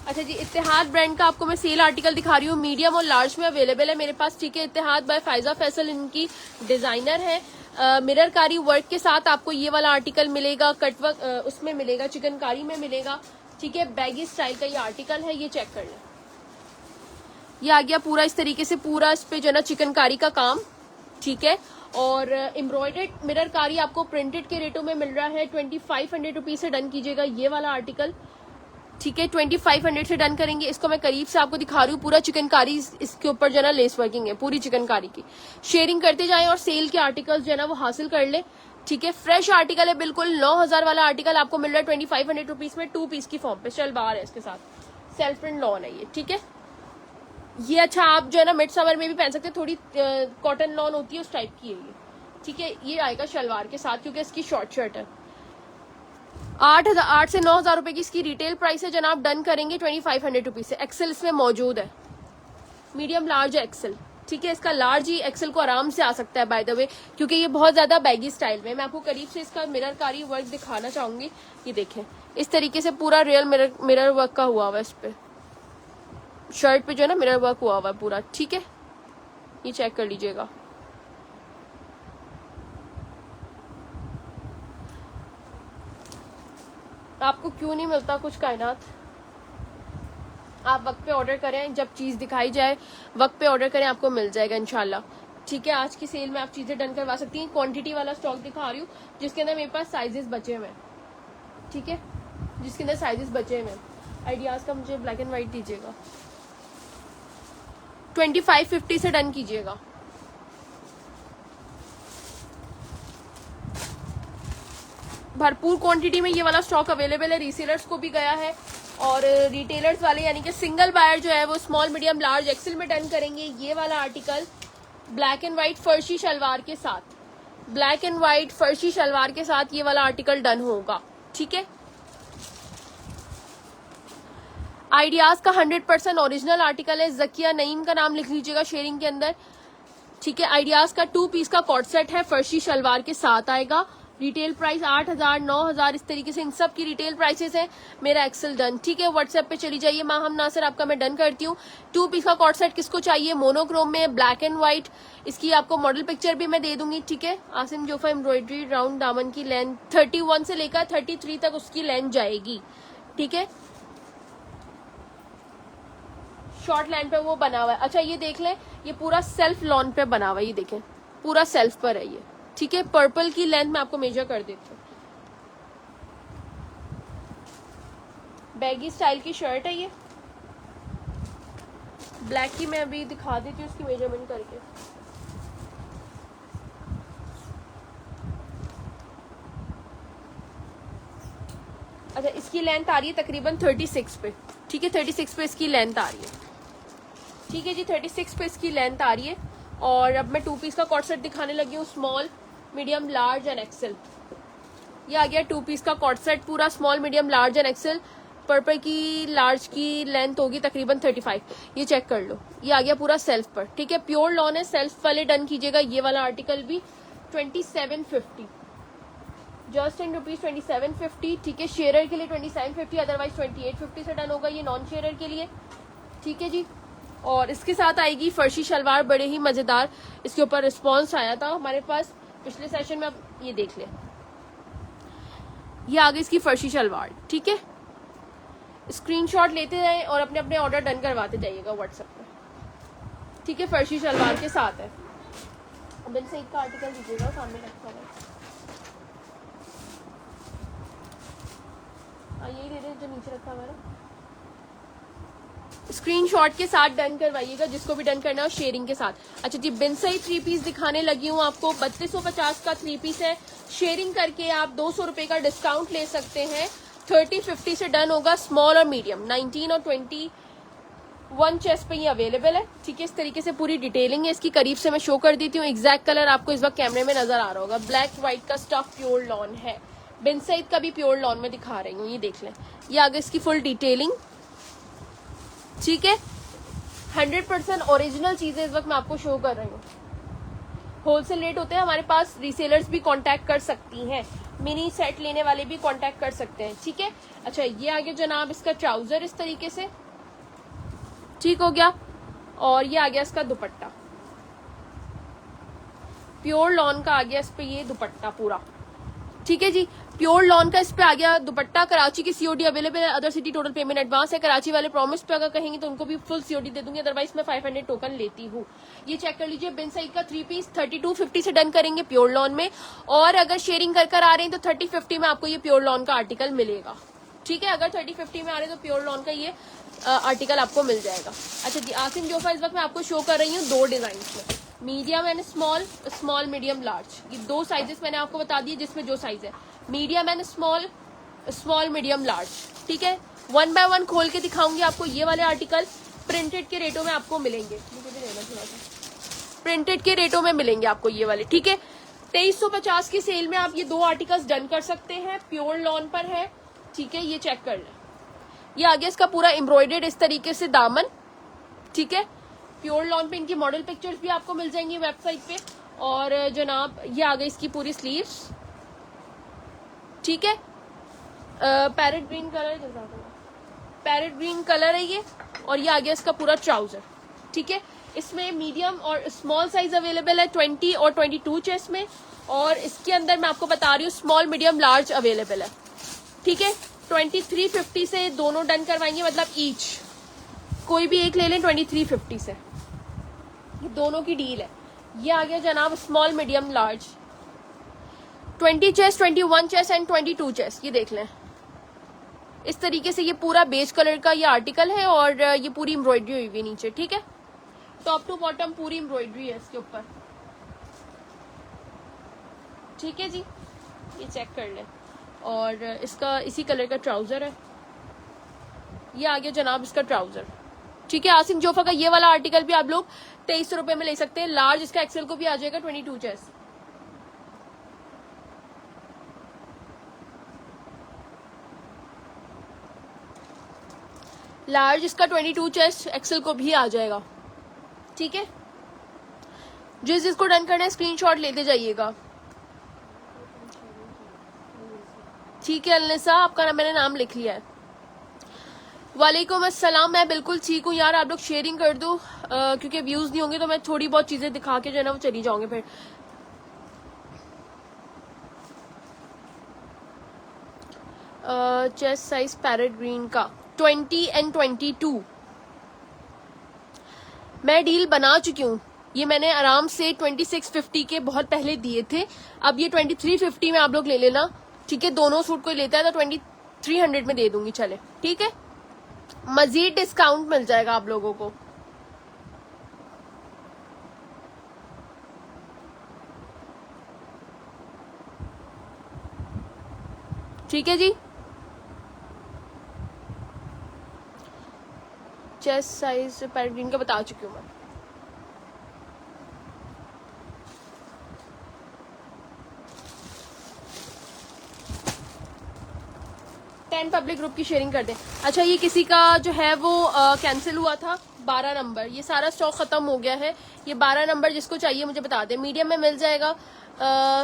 अच्छा जी, इत्तेहाद ब्रांड का आपको मैं सेल आर्टिकल दिखा रही हूँ, मीडियम और लार्ज में अवेलेबल है मेरे पास। ठीक है, इत्तेहाद बाय फायजा फैसल इनकी डिजाइनर है। मिररकारी वर्क के साथ आपको ये वाला आर्टिकल मिलेगा, कटवर्क उसमें मिलेगा, चिकनकारी में मिलेगा। ठीक है, बैगी स्टाइल का ये आर्टिकल है, ये चेक कर लें। ये आ गया पूरा इस तरीके से, पूरा इस पे जो है ना चिकनकारी का काम। ठीक है, और एम्ब्रॉयडर्ड मिररकारी आपको प्रिंटेड के रेटों में मिल रहा है। 2500 रुपीज से डन कीजिएगा ये वाला आर्टिकल। ठीक है, 2500 से डन करेंगे। इसको मैं करीब से आपको दिखा रही हूँ, पूरा चिकनकारी इसके ऊपर जो है ना लेस वर्किंग है पूरी चिकनकारी की। शेयरिंग करते जाएं और सेल के आर्टिकल्स जो है ना वो हासिल कर ले। ठीक है, फ्रेश आर्टिकल है बिल्कुल। 9000 वाला आर्टिकल आपको मिल रहा है 2500 रुपीज में 2 पीस की फॉर्म पे। शलवार है इसके साथ, सेल्फ प्रिंट लॉन है ये। ठीक है, ये अच्छा आप जो है ना मिड समर में भी पहन सकते हैं, थोड़ी कॉटन लॉन होती है उस टाइप की है ये। ठीक है, ये आएगा शलवार के साथ क्योंकि इसकी शॉर्ट शर्ट है। 8 से 9000 रुपए की इसकी रिटेल प्राइस है जनाब। डन करेंगे 2500 रुपीज से। एक्सेल इसमें मौजूद है, मीडियम लार्ज है एक्सेल। ठीक है, इसका लार्ज ही एक्सेल को आराम से आ सकता है बाय द वे, क्योंकि ये बहुत ज्यादा बैगी स्टाइल में। मैं आपको करीब से इसका मिररकारी वर्क दिखाना चाहूंगी। ये देखें, इस तरीके से पूरा रियल मिरर वर्क का हुआ हुआ है इस पे, शर्ट पे जो है ना मिरर वर्क हुआ हुआ है पूरा। ठीक है, ये चेक कर लीजिएगा। आपको क्यों नहीं मिलता कुछ कायनात? आप वक्त पे ऑर्डर करें, जब चीज़ दिखाई जाए वक्त पे ऑर्डर करें, आपको मिल जाएगा इंशाल्लाह। ठीक है, आज की सेल में आप चीज़ें डन करवा सकती हैं। क्वांटिटी वाला स्टॉक दिखा रही हूँ जिसके अंदर मेरे पास साइजेस बचे हुए हैं। ठीक है, जिसके अंदर साइजेस बचे हुए हैं। आइडियाज़ का मुझे ब्लैक एंड वाइट दीजिएगा, 2550 से डन कीजिएगा। भरपूर क्वांटिटी में ये वाला स्टॉक अवेलेबल है, रीसेलर्स को भी गया है और रिटेलर्स वाले यानी कि सिंगल बायर जो है वो स्मॉल मीडियम लार्ज एक्सेल में डन करेंगे। ये वाला आर्टिकल ब्लैक एंड व्हाइट फर्शी शलवार के साथ, ब्लैक एंड व्हाइट फर्शी शलवार के साथ ये वाला आर्टिकल डन होगा। ठीक है, आइडियाज का 100% ओरिजिनल आर्टिकल है। जकिया नईम का नाम लिख लीजिएगा शेयरिंग के अंदर। ठीक है, आइडियाज का 2 पीस का कॉट सेट है, फर्शी शलवार के साथ आएगा। रिटेल प्राइस 8000 9000 इस तरीके से इन सब की रिटेल प्राइसेस है। मेरा एक्सेल डन। ठीक है, व्हाट्सएप पे चली जाइए, माहम नासिर आपका मैं डन करती हूँ। 2 पीस का कॉट सेट किसको चाहिए, मोनोक्रोम में ब्लैक एंड व्हाइट, इसकी आपको मॉडल पिक्चर भी मैं दे दूंगी। ठीक है, आसिम जोफा एम्ब्रॉयडरी राउंड दामन की लेंथ 31 से लेकर 33 तक उसकी लेंथ जाएगी। ठीक है, शॉर्ट लाइन पे वो बना हुआ है। अच्छा ये देख लें, ये पूरा सेल्फ लॉन पे बना हुआ है, ये देखें पूरा सेल्फ पर है ये। ठीक है, पर्पल की लेंथ मैं आपको मेजर कर देती हूँ। बैगी स्टाइल की शर्ट है ये, ब्लैक की मैं अभी दिखा देती हूँ उसकी मेजरमेंट करके। अच्छा इसकी लेंथ आ रही है तकरीबन 36 पे। ठीक है, 36 पे इसकी लेंथ आ रही है। ठीक है जी, 36 पे इसकी लेंथ आ रही है। और अब मैं 2 पीस का कॉट सेट दिखाने लगी हूँ, small medium large and XL. ये आ गया 2 पीस का कॉट सेट पूरा small medium large and XL. Purple की लार्ज की लेंथ होगी तकरीबन 35। ये चेक कर लो, ये आ गया पूरा सेल्फ पर। ठीक है, प्योर लॉन है, सेल्फ वाले डन कीजिएगा। ये वाला आर्टिकल भी 2750 जस्ट इन रुपीज 2750। ठीक है, शेयरर के लिए 2750, अदरवाइज 2850 से डन होगा ये नॉन शेयरर के लिए। ठीक है जी, और इसके साथ आएगी फर्शी शलवार, बड़े ही मजेदार इसके ऊपर रिस्पॉन्स आया था हमारे पास पिछले सेशन में। आप ये देख लें, ये आ गई इसकी फर्शी शलवार। ठीक है, स्क्रीनशॉट लेते जाएं और अपने अपने ऑर्डर डन करवाते जाइएगा व्हाट्सएप पे। ठीक है, फर्शी शलवार के साथ है। बिन सईद का आर्टिकल दीजिएगा, सामने रखा हुआ यही दे रहे जो नीचे रखा हुआ है ना। स्क्रीनशॉट के साथ डन करवाइएगा, जिसको भी डन करना हो शेयरिंग के साथ। अच्छा जी, बिन सही 3 पीस दिखाने लगी हूँ आपको। 3250 का 3 पीस है, शेयरिंग करके आप 200 रुपए का डिस्काउंट ले सकते हैं। 3050 से डन होगा, स्मॉल और मीडियम 19 और 21 चेस्ट पे ये अवेलेबल है। ठीक है, इस तरीके से पूरी डिटेलिंग है इसकी, करीब से मैं शो कर देती हूँ। एग्जैक्ट कलर आपको इस वक्त कैमरे में नजर आ रहा होगा। ब्लैक व्हाइट का स्टफ प्योर लॉन है, बिन सईद का भी प्योर लॉन में दिखा रही हूँ, ये देख लें। ये आगे इसकी फुल डिटेलिंग। ठीक है, 100% ओरिजिनल चीजें इस वक्त मैं आपको शो कर रही हूँ। होलसेल रेट होते हैं हमारे पास, रीसेलर्स भी कांटेक्ट कर सकती हैं, मिनी सेट लेने वाले भी कांटेक्ट कर सकते हैं। ठीक है, अच्छा ये आगे जनाब इसका ट्राउजर इस तरीके से ठीक हो गया, और ये आ गया इसका दुपट्टा, प्योर लॉन का आ गया इस पे ये दुपट्टा पूरा। ठीक है जी, प्योर लॉन का इस पे आ गया दुपट्टा। कराची की सीओडी अवेलेबल है, other city total payment advance है। कराची वाले प्रॉमिस पे अगर कहेंगे तो उनको भी फुल सीओडी दे दूंगी, अदरवाइज मैं 500 टोकन लेती हूँ। ये चेक कर लीजिए, बिन सईद का 3 पीस 3250 से डन करेंगे प्योर लॉन में, और अगर शेयरिंग कर आ रहे हैं तो 3050 में आपको ये प्योर लॉन का आर्टिकल मिलेगा। ठीक है, अगर 3050 में आ रहे हैं तो प्योर लॉन का ये आर्टिकल आपको मिल जाएगा। अच्छा जी, आसिम जोफा इस वक्त मैं आपको शो कर रही हूँ 2 डिजाइन में, medium and small, small medium large. ये 2 साइजेस मैंने आपको बता दिए, जिसमें जो साइज है medium and small, small medium large. ठीक है, 1 बाय 1 खोल के दिखाऊंगी आपको। ये वाले आर्टिकल प्रिंटेड के रेटों में आपको मिलेंगे, प्रिंटेड के रेटों में मिलेंगे आपको ये वाले। ठीक है, 2350 की सेल में आप ये 2 आर्टिकल्स डन कर सकते हैं, प्योर लॉन पर है। ठीक है, ये चेक कर लें, ये आगे इसका पूरा एम्ब्रॉयडर्ड इस तरीके से दामन। ठीक है, प्योर लॉन पे इनकी मॉडल पिक्चर्स भी आपको मिल जाएंगी वेबसाइट पे। और जनाब ये आ गई इसकी पूरी स्लीव्स। ठीक है, पैरेट ग्रीन कलर है, पैरेट ग्रीन कलर है ये, और ये आ गया इसका पूरा ट्राउजर। ठीक है, इसमें मीडियम और स्मॉल साइज अवेलेबल है 20 और 22 चेस्ट में, और इसके अंदर मैं आपको बता रही हूँ स्मॉल मीडियम लार्ज अवेलेबल है। ठीक है, 2350 से दोनों डन करवाएंगे, मतलब ईच कोई भी एक ले लें 2350 से, ये दोनों की डील है। ये आ गया जनाब small medium large, 20 chest, 21 chest and 22 chest. ये देख लें इस तरीके से, ये पूरा बेज कलर का ये आर्टिकल है और ये पूरी एम्ब्रॉयडरी हुई हुई नीचे, ठीक है। टॉप टू बॉटम पूरी एम्ब्रॉयडरी है इसके ऊपर, ठीक है जी। ये चेक कर लें। और इसका इसी कलर का ट्राउजर है। ये आ गया जनाब इसका ट्राउजर, ठीक है। आसिम जोफा का ये वाला आर्टिकल भी आप लोग 2300 रुपए में ले सकते हैं। लार्ज इसका एक्सेल को भी आ जाएगा 22 चेस्ट। लार्ज इसका 22 चेस्ट एक्सेल को भी आ जाएगा, ठीक है। जिसको डन करना है स्क्रीनशॉट लेते जाइएगा, ठीक है। अलनिसा आपका मैंने नाम लिख लिया है। वालेकुम अस्सलाम, मैं बिल्कुल ठीक हूँ यार। आप लोग शेयरिंग कर दो क्योंकि व्यूज नहीं होंगे तो मैं थोड़ी बहुत चीजें दिखा के जो है ना वो चली जाऊंगी फिर। चेस्ट साइज पैरेट ग्रीन का 20 एंड 22 मैं डील बना चुकी हूँ। ये मैंने आराम से 2650 के बहुत पहले दिए थे। अब ये 2350 में आप लोग ले लेना, ठीक है। दोनों सूट कोई लेता है तो 2300 में दे दूंगी, चले, ठीक है। मजीद डिस्काउंट मिल जाएगा आप लोगों को। ठीक है जी। चेस्ट साइज पैरेट ग्रीन का बता चुकी हूँ मैं। पब्लिक ग्रुप की शेयरिंग कर दें। अच्छा, ये किसी का जो है वो कैंसिल हुआ था 12 नंबर, ये सारा स्टॉक खत्म हो गया है। ये 12 नंबर जिसको चाहिए मुझे बता दें, मीडियम में मिल जाएगा।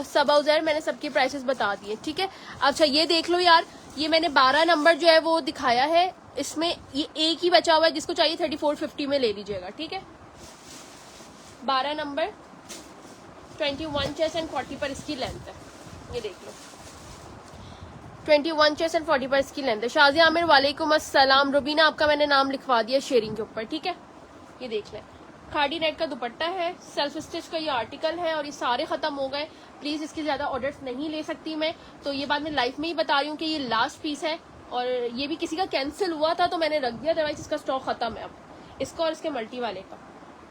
सबउजर मैंने सबके प्राइसेस बता दिए, ठीक है। अच्छा ये देख लो यार, ये मैंने 12 नंबर जो है वो दिखाया है, इसमें ये एक ही बचा हुआ है। जिसको चाहिए 3450 में ले लीजिएगा, ठीक है। 12 नंबर 21 चेस्ट एंड 40 पर इसकी लेंथ है, ये देख लो। 21 चेस्ट एंड 40 पर इसकी लेंथ है। शाजिया आमिर वालेकुम अस्सलाम। रुबीना आपका मैंने नाम लिखवा दिया शेयरिंग के ऊपर, ठीक है। ये देख लें, खाड़ी नेट का दुपट्टा है, सेल्फ स्टिच का ये आर्टिकल है और ये सारे खत्म हो गए। प्लीज इसके ज्यादा ऑर्डर्स नहीं ले सकती मैं, तो ये बात मैं लाइव में ही बता रही हूँ कि ये लास्ट पीस है। और ये भी किसी का कैंसिल हुआ था तो मैंने रख दिया, अदरवाइज इसका स्टॉक खत्म है अब, इसका और इसके मल्टी वाले का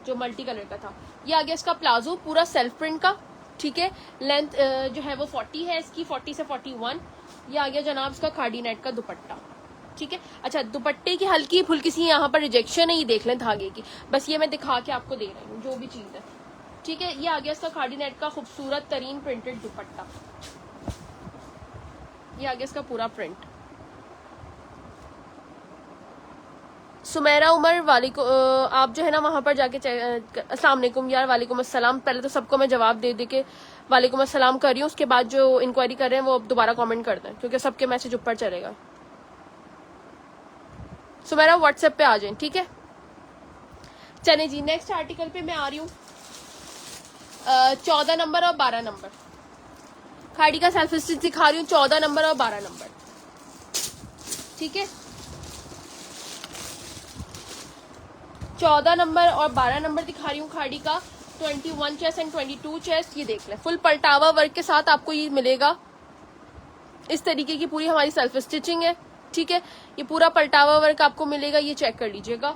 जो मल्टी कलर का था। ये आ गया इसका प्लाजो पूरा सेल्फ प्रिंट का, ठीक है। लेंथ जो है वो 40 है इसकी, 40 से 41। ये आ गया जनाब इसका खाड़ी नेट का दुपट्टा, ठीक है। अच्छा, दुपट्टे की हल्की फुल्की सी यहाँ पर रिजेक्शन है, ये देख लें धागे की, बस ये मैं दिखा के आपको दे रही हूँ जो भी चीज है, ठीक है। ये आ गया इसका खाड़ी नेट का खूबसूरत तरीन प्रिंटेड दुपट्टा, ये आ गया इसका पूरा प्रिंट। सुमेरा उमर वालेकुम, आप जो है ना वहां पर जाके अस्सलाम वालेकुम यार। वालेकुम अस्सलाम। पहले तो सबको मैं जवाब दे दे के वालेकुम अस्सलाम कर रही हूँ, उसके बाद जो इंक्वायरी कर रहे हैं वो दोबारा कमेंट कर दें क्योंकि सबके मैसेज ऊपर चलेगा। सुमेरा व्हाट्सएप पे आ जाए, ठीक है। चले जी, नेक्स्ट आर्टिकल पे मैं आ रही हूँ। 14 नंबर और 12 नंबर खाड़ी का सेल्फ स्टिच दिखा रही हूँ, 14 नंबर और 12 नंबर, ठीक है। 14 नंबर और 12 नंबर दिखा रही हूँ खाड़ी का, 21 चेस्ट एंड 22 चेस्ट। ये देख लें, फुल पलटावा वर्क के साथ आपको ये मिलेगा। इस तरीके की पूरी हमारी सेल्फ स्टिचिंग है, ठीक है। ये पूरा पलटावा वर्क आपको मिलेगा, ये चेक कर लीजिएगा।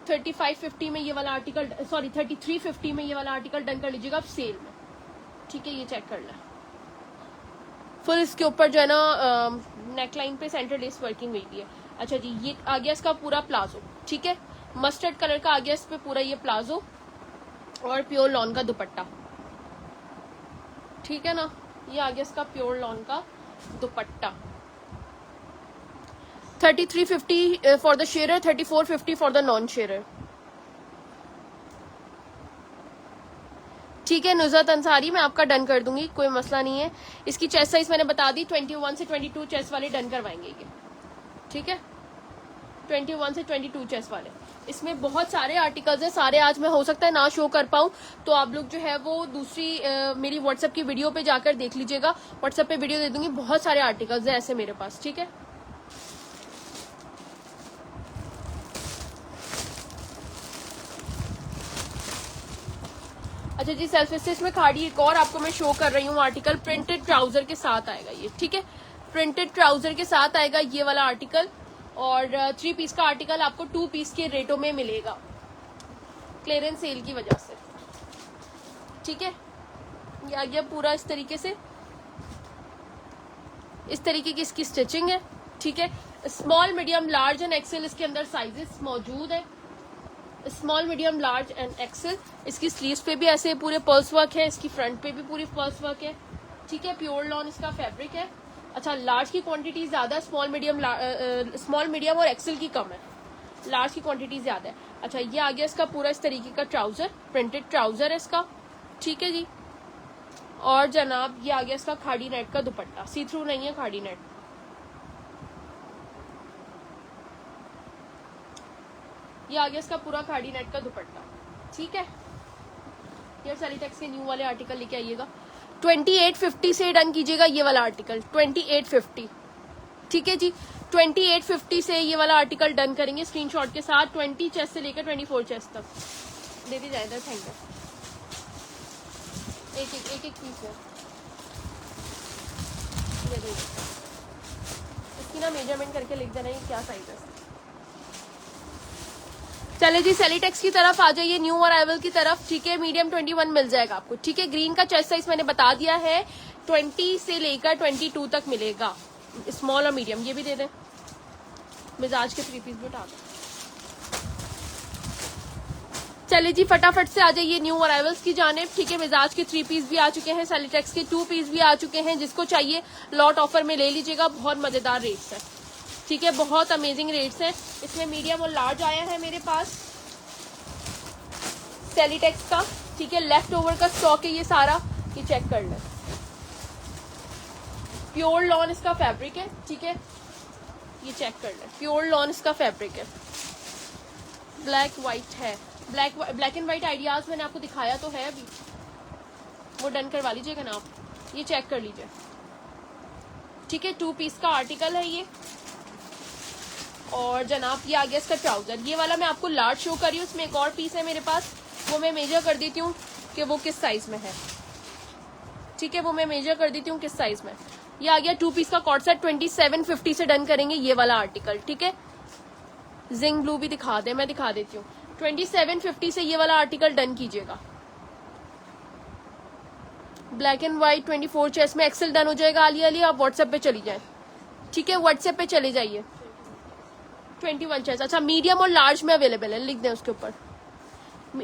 3550 में ये वाला आर्टिकल, सॉरी 3350 में ये वाला आर्टिकल डन कर लीजिएगा आप सेल में, ठीक है। ये चेक कर लें, फुल इसके ऊपर जो है ना नेकलाइन पे सेंटर लेस वर्किंग हुई है। अच्छा जी, ये आ गया इसका पूरा प्लाजो, ठीक है। मस्टर्ड कलर का आ गया इस पे पूरा ये प्लाजो और प्योर लॉन का दुपट्टा, ठीक है ना। ये आ गया इसका प्योर लॉन का दुपट्टा। 3350 for the share, 3450 for the non share, ठीक है। नुज़रत अंसारी मैं आपका डन कर दूंगी, कोई मसला नहीं है। इसकी चेस्ट साइज मैंने बता दी, 21 से 22 चेस्ट वाले डन करवाएंगे ये, ठीक है। 21 से 22 चेस्ट वाले, इसमें बहुत सारे आर्टिकल्स हैं, सारे आज मैं हो सकता है ना शो कर पाऊँ, तो आप लोग जो है वो दूसरी मेरी व्हाट्सएप की वीडियो पे जाकर देख लीजिएगा। व्हाट्सएप पे वीडियो दे दूंगी, बहुत सारे आर्टिकल्स हैं ऐसे मेरे पास, ठीक है। अच्छा जी, सेल्फ स्टिच में खाड़ी एक और आपको मैं शो कर रही हूँ आर्टिकल, प्रिंटेड ट्राउजर के साथ आएगा ये, ठीक है, प्रिंटेड ट्राउजर के साथ आएगा ये वाला आर्टिकल। और 3 पीस का आर्टिकल आपको 2 पीस के रेटों में मिलेगा क्लियरेंस सेल की वजह से, ठीक है। ये आ गया पूरा इस तरीके से, इस तरीके की इसकी स्टिचिंग है, ठीक है। Small medium large and XL इसके अंदर साइजेस मौजूद है, small medium large and XL. इसकी स्लीव्स पे भी ऐसे पूरे पर्ल्स वर्क है, इसकी फ्रंट पे भी पूरी पर्ल्स वर्क है, ठीक है। प्योर लॉन इसका फैब्रिक है। अच्छा, लार्ज की क्वांटिटी ज्यादा है, स्मॉल मीडियम और एक्सेल की कम है, लार्ज की क्वांटिटी ज्यादा है। अच्छा, ये आ गया इसका पूरा इस तरीके का ट्राउजर, प्रिंटेड ट्राउजर है इसका, ठीक है जी। और जनाब ये आ गया इसका खाड़ी नेट का दुपट्टा, सी थ्रू नहीं है खाड़ी नेट। ये आ गया इसका पूरा खाड़ी नेट का दुपट्टा, ठीक है। ये सैलीटेक्स के न्यू वाले आर्टिकल लेके आइएगा। 2850 से डन कीजिएगा ये वाला आर्टिकल, 2850, ठीक है जी। 2850 से ये वाला आर्टिकल डन करेंगे स्क्रीनशॉट के साथ। 20 चेस्ट से लेकर 24 चेस्ट तक दे दी जाए, थैंक यू। एक पीस है, इसकी ना मेजरमेंट करके लिख देना ये क्या साइज है। चले जी, सेलीटेक्स की तरफ आ जाइए, न्यू अराइवल की तरफ, ठीक है। मीडियम 21 मिल जाएगा आपको, ठीक है। ग्रीन का चेस्ट साइज मैंने बता दिया है, 20 से लेकर 22 तक मिलेगा, स्मॉल और मीडियम। ये भी दे दें, मिजाज के 3 पीस भी उठा दें। चले जी, फटाफट से आ जाइए न्यू अराइवल्स की जानिब, ठीक है। मिजाज के 3 पीस भी आ चुके हैं, सेलीटेक्स के 2 पीस भी आ चुके हैं। जिसको चाहिए लॉट ऑफर में ले लीजिएगा, बहुत मजेदार रेट्स है, ठीक है, बहुत अमेजिंग रेट्स हैं। इसमें मीडियम और लार्ज आया है मेरे पास सेलीटेक्स का, ठीक है। लेफ्ट ओवर का स्टॉक है ये सारा, ये चेक कर लें। प्योर लॉन इसका फैब्रिक है, ठीक है, ये चेक कर लें। प्योर लॉन इसका फैब्रिक है, ब्लैक व्हाइट है, ब्लैक एंड व्हाइट आइडियाज मैंने आपको दिखाया तो है अभी, वो डन करवा लीजिएगा ना आप, ये चेक कर लीजिए, ठीक है। 2 पीस का आर्टिकल है ये। और जनाब ये आ गया इसका ट्राउजर, ये वाला मैं आपको लार्ज शो कर रही हूँ, इसमें एक और पीस है मेरे पास, वो मैं मेजर कर देती हूँ कि वो किस साइज में है, ठीक है, वो मैं मेजर कर देती हूँ किस साइज में। ये आ गया 2 पीस का कॉर्ड सेट, 2750 से डन करेंगे ये वाला आर्टिकल, ठीक है। जिंक ब्लू भी दिखा दे, मैं दिखा देती हूँ। 2750 से ये वाला आर्टिकल डन कीजिएगा। ब्लैक एंड व्हाइट 24 चेस्ट में एक्सेल डन हो जाएगा। आलिया आप व्हाट्सएप पे चली जाए, ठीक है, व्हाट्सएप पे चले जाइए। 21 चेस्ट, अच्छा मीडियम और लार्ज में अवेलेबल है, लिख दें उसके ऊपर।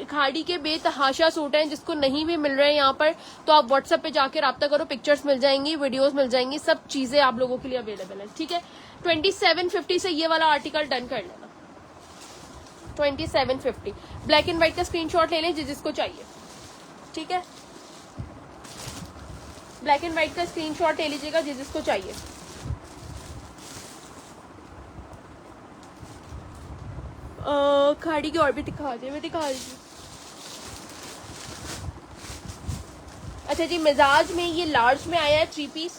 खाड़ी के बेतहाशा सूट हैं, जिसको नहीं भी मिल रहे हैं यहाँ पर तो आप व्हाट्सएप पे जाके रब्ता करो, पिक्चर्स मिल जाएंगी, वीडियोस मिल जाएंगी, सब चीजें आप लोगों के लिए अवेलेबल है, ठीक है। 2750 से ये वाला आर्टिकल डन कर लेना, 2750। ब्लैक एंड व्हाइट का स्क्रीनशॉट ले लें जिसको चाहिए, ठीक है। ब्लैक एंड व्हाइट का स्क्रीनशॉट ले लीजिएगा जिसको चाहिए। खाड़ी की और भी दिखा दे, मैं दिखा दीजिए। अच्छा जी, मिजाज में ये लार्ज में आया है 3 पीस,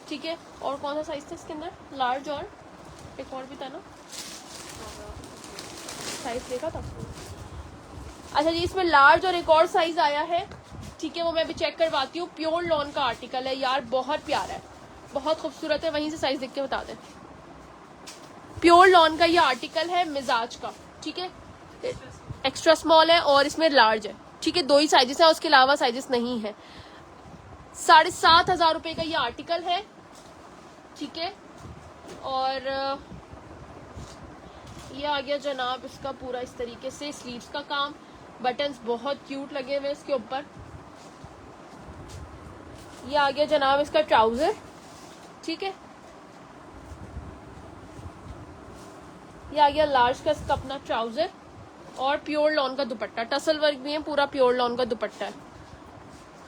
ठीक है। और कौन सा साइज था इसके अंदर, लार्ज और एक और भी था ना, साइज देखा था। अच्छा जी, इसमें लार्ज और एक और साइज आया है, ठीक है, वो मैं अभी चेक करवाती हूँ। प्योर लॉन का आर्टिकल है यार, बहुत प्यारा है, बहुत खूबसूरत है, वहीं से साइज देख के बता दें। प्योर लॉन का ये आर्टिकल है मिजाज का, ठीक है, एक्स्ट्रा स्मॉल है और इसमें लार्ज है, ठीक है, 2 ही साइजेस है, उसके अलावा साइजेस नहीं है। 7500 रुपए का ये आर्टिकल है, ठीक है। और ये आ गया जनाब इसका पूरा इस तरीके से स्लीव्स का काम, बटन्स बहुत क्यूट लगे हुए इसके ऊपर। ये आ गया जनाब इसका ट्राउजर, ठीक है। ये आ गया लार्ज का इसका अपना ट्राउजर और प्योर लॉन का दुपट्टा, टसल वर्क भी है, पूरा प्योर लॉन का दुपट्टा है।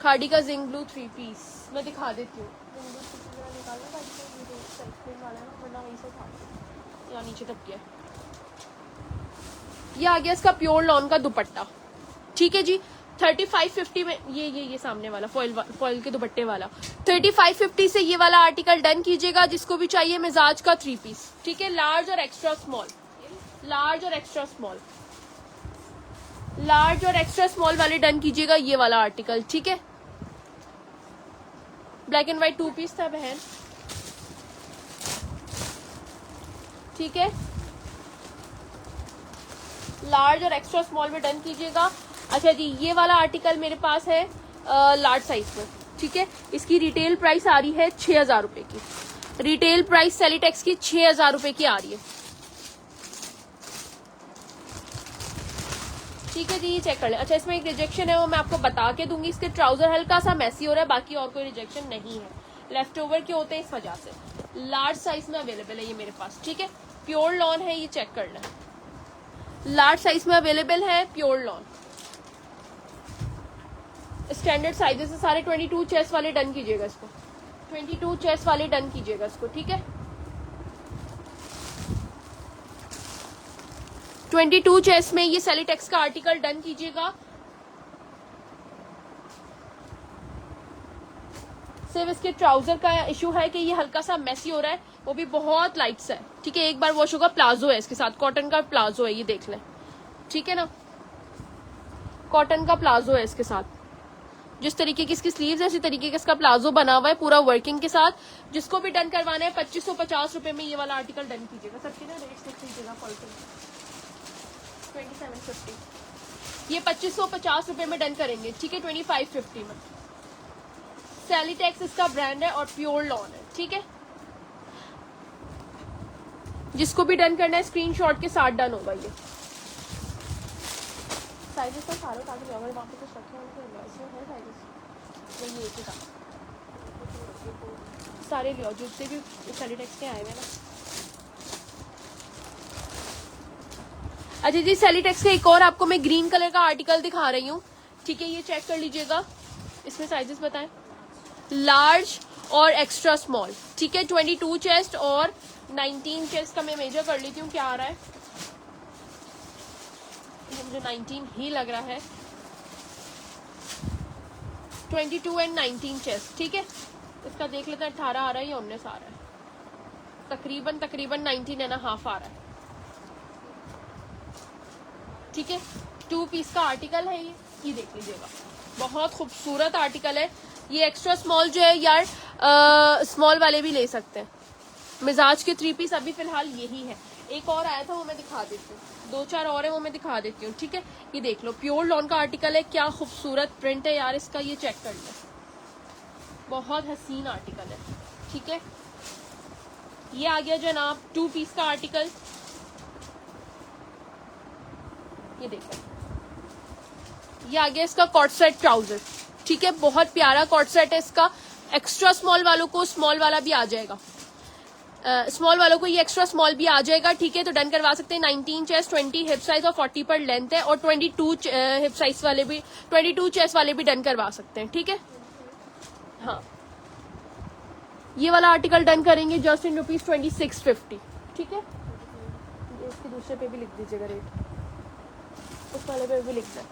खाड़ी का जिंक ब्लू 3 पीस मैं दिखा देती हूँ, नीचे तक किया। ये आ गया इसका प्योर लॉन का दुपट्टा, ठीक है जी। 3550 में ये सामने वाला फॉइल के दुपट्टे वाला 3550 से ये वाला आर्टिकल डन कीजिएगा जिसको भी चाहिए। मिजाज का 3 पीस, ठीक है, लार्ज और एक्स्ट्रा स्मॉल, लार्ज और एक्स्ट्रा स्मॉल। लार्ज और एक्स्ट्रा स्मॉल वाले डन कीजिएगा ये वाला आर्टिकल, ठीक है। ब्लैक एंड व्हाइट 2 पीस था बहन, ठीक है। लार्ज और एक्स्ट्रा स्मॉल में डन कीजिएगा। अच्छा जी, ये वाला आर्टिकल मेरे पास है लार्ज साइज में, ठीक है। इसकी रिटेल प्राइस आ रही है 6,000 रुपए की। रिटेल प्राइस सेलिटेक्स की 6,000 रुपए की आ रही है, ठीक है जी। ये चेक कर लें। अच्छा, इसमें एक रिजेक्शन है, वो मैं आपको बता के दूंगी। इसके ट्राउजर हल्का सा मैसी हो रहा है, बाकी और कोई रिजेक्शन नहीं है। लेफ्ट ओवर के होते हैं इस वजह से। लार्ज साइज में अवेलेबल है ये मेरे पास, ठीक है। प्योर लॉन है, ये चेक कर लें। लार्ज साइज में अवेलेबल है प्योर लॉन। स्टैंडर्ड साइजेस है सारे। 22 चेस्ट वाले डन कीजिएगा इसको, 22 चेस्ट वाले डन कीजिएगा इसको, ठीक है। 22 चेस्ट में ये सेलिटेक्स का आर्टिकल डन कीजिएगा। सिर्फ इसके ट्राउजर का इशू है कि ये हल्का सा मैसी हो रहा है, वो भी बहुत लाइट सा है, ठीक है। एक बार वॉश होगा। प्लाजो है इसके साथ, कॉटन का प्लाजो है, ये देख लें, ठीक है ना। कॉटन का प्लाजो है इसके साथ। जिस तरीके की इसकी स्लीव्स है, इसी तरीके का इसका प्लाजो बना हुआ है पूरा वर्किंग के साथ। जिसको भी डन करवाना है 2550 रुपए में ये वाला आर्टिकल डन कीजिएगा। सबके ना रेट देख लीजिएगा। 2750 ये 2550 रुपए में डन करेंगे, ठीक है। 2550 में सेलिटेक्स इसका ब्रांड है और प्योर लॉन है, ठीक है। जिसको भी डन करना है स्क्रीनशॉट के साथ डन होगा ये। साइजेस तो सारे ताकि अगर वहाँ पे कुछ रखे हैं इसमें है साइजेस, वही एक ही था। सारे लियो जितने भी सेलिटेक्स के आए हुए ना। अच्छा जी, सेलिटेक्स का एक और आपको मैं ग्रीन कलर का आर्टिकल दिखा रही हूँ, ठीक है। ये चेक कर लीजिएगा। इसमें साइजेस बताएं। लार्ज और एक्स्ट्रा स्मॉल, ठीक है। 22 चेस्ट और 19 चेस्ट का मैं मेजर कर लेती हूँ क्या आ रहा है। ये मुझे 19 ही लग रहा है। 22 एंड 19 चेस्ट, ठीक है। इसका देख लेते हैं 18 आ रहा है या 19 आ रहा है। तकरीबन 19.5 आ रहा है, ठीक है। 2 पीस का आर्टिकल है ये देख लीजिएगा। बहुत खूबसूरत आर्टिकल है ये। एक्स्ट्रा स्मॉल जो है यार, स्मॉल वाले भी ले सकते हैं। मिजाज के 3 पीस अभी फिलहाल यही है। एक और आया था वो मैं दिखा देती हूँ, 2-4 और है वो मैं दिखा देती हूँ, ठीक है। ये देख लो, प्योर लॉन का आर्टिकल है। क्या खूबसूरत प्रिंट है यार इसका, ये चेक कर लो। बहुत हसीन आर्टिकल है, ठीक है। ये आ गया जनाब 2 पीस का आर्टिकल। ये देखो, ये आ गया इसका कॉट सेट ट्राउजर, ठीक है। बहुत प्यारा कॉट सेट है इसका। एक्स्ट्रा स्मॉल वालों को स्मॉल वाला भी आ जाएगा, स्मॉल वालों को ये एक्स्ट्रा स्मॉल भी आ जाएगा, ठीक है। तो डन करवा सकते हैं। 19 चेस्ट, 20 हिप साइज और 40 पर लेंथ है। और 22 हिप साइज वाले भी, 22 चेस्ट वाले भी डन करवा सकते हैं, ठीक है। हाँ, ये वाला आर्टिकल डन करेंगे जस्ट इन ₹2650, ठीक है। इसके दूसरे पे भी लिख दीजिएगा रेट, उस वाले पे भी लिख दें।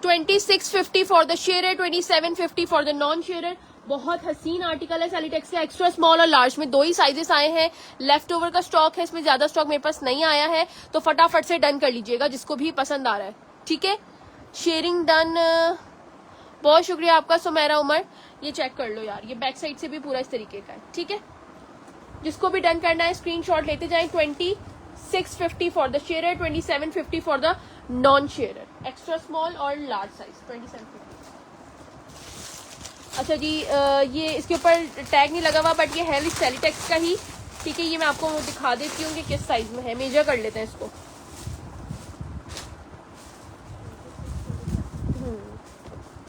2650 for the share, 2750 for the non share. बहुत हसीन आर्टिकल है सेलिटेक्स का। एक्स्ट्रा स्मॉल और लार्ज में 2 ही साइजेस आए हैं। लेफ्ट ओवर का स्टॉक है, इसमें ज्यादा स्टॉक मेरे पास नहीं आया है, तो फटाफट से डन कर लीजिएगा जिसको भी पसंद आ रहा है, ठीक है। शेयरिंग डन, बहुत शुक्रिया आपका सुमेरा उमर। ये चेक कर लो यार, ये बैक साइड से भी पूरा इस तरीके का है, ठीक है। जिसको भी डन करना है स्क्रीनशॉट लेते जाएं। 2650 for the share, 2750 for the non share. Extra small और लार्ज साइज 2750। अच्छा जी, ये इसके ऊपर टैग नहीं लगा हुआ, बट ये है सेलिटेक्स का ही, ठीक है। ये मैं आपको दिखा देती हूँ कि किस साइज में है। मेजर कर लेते हैं इसको।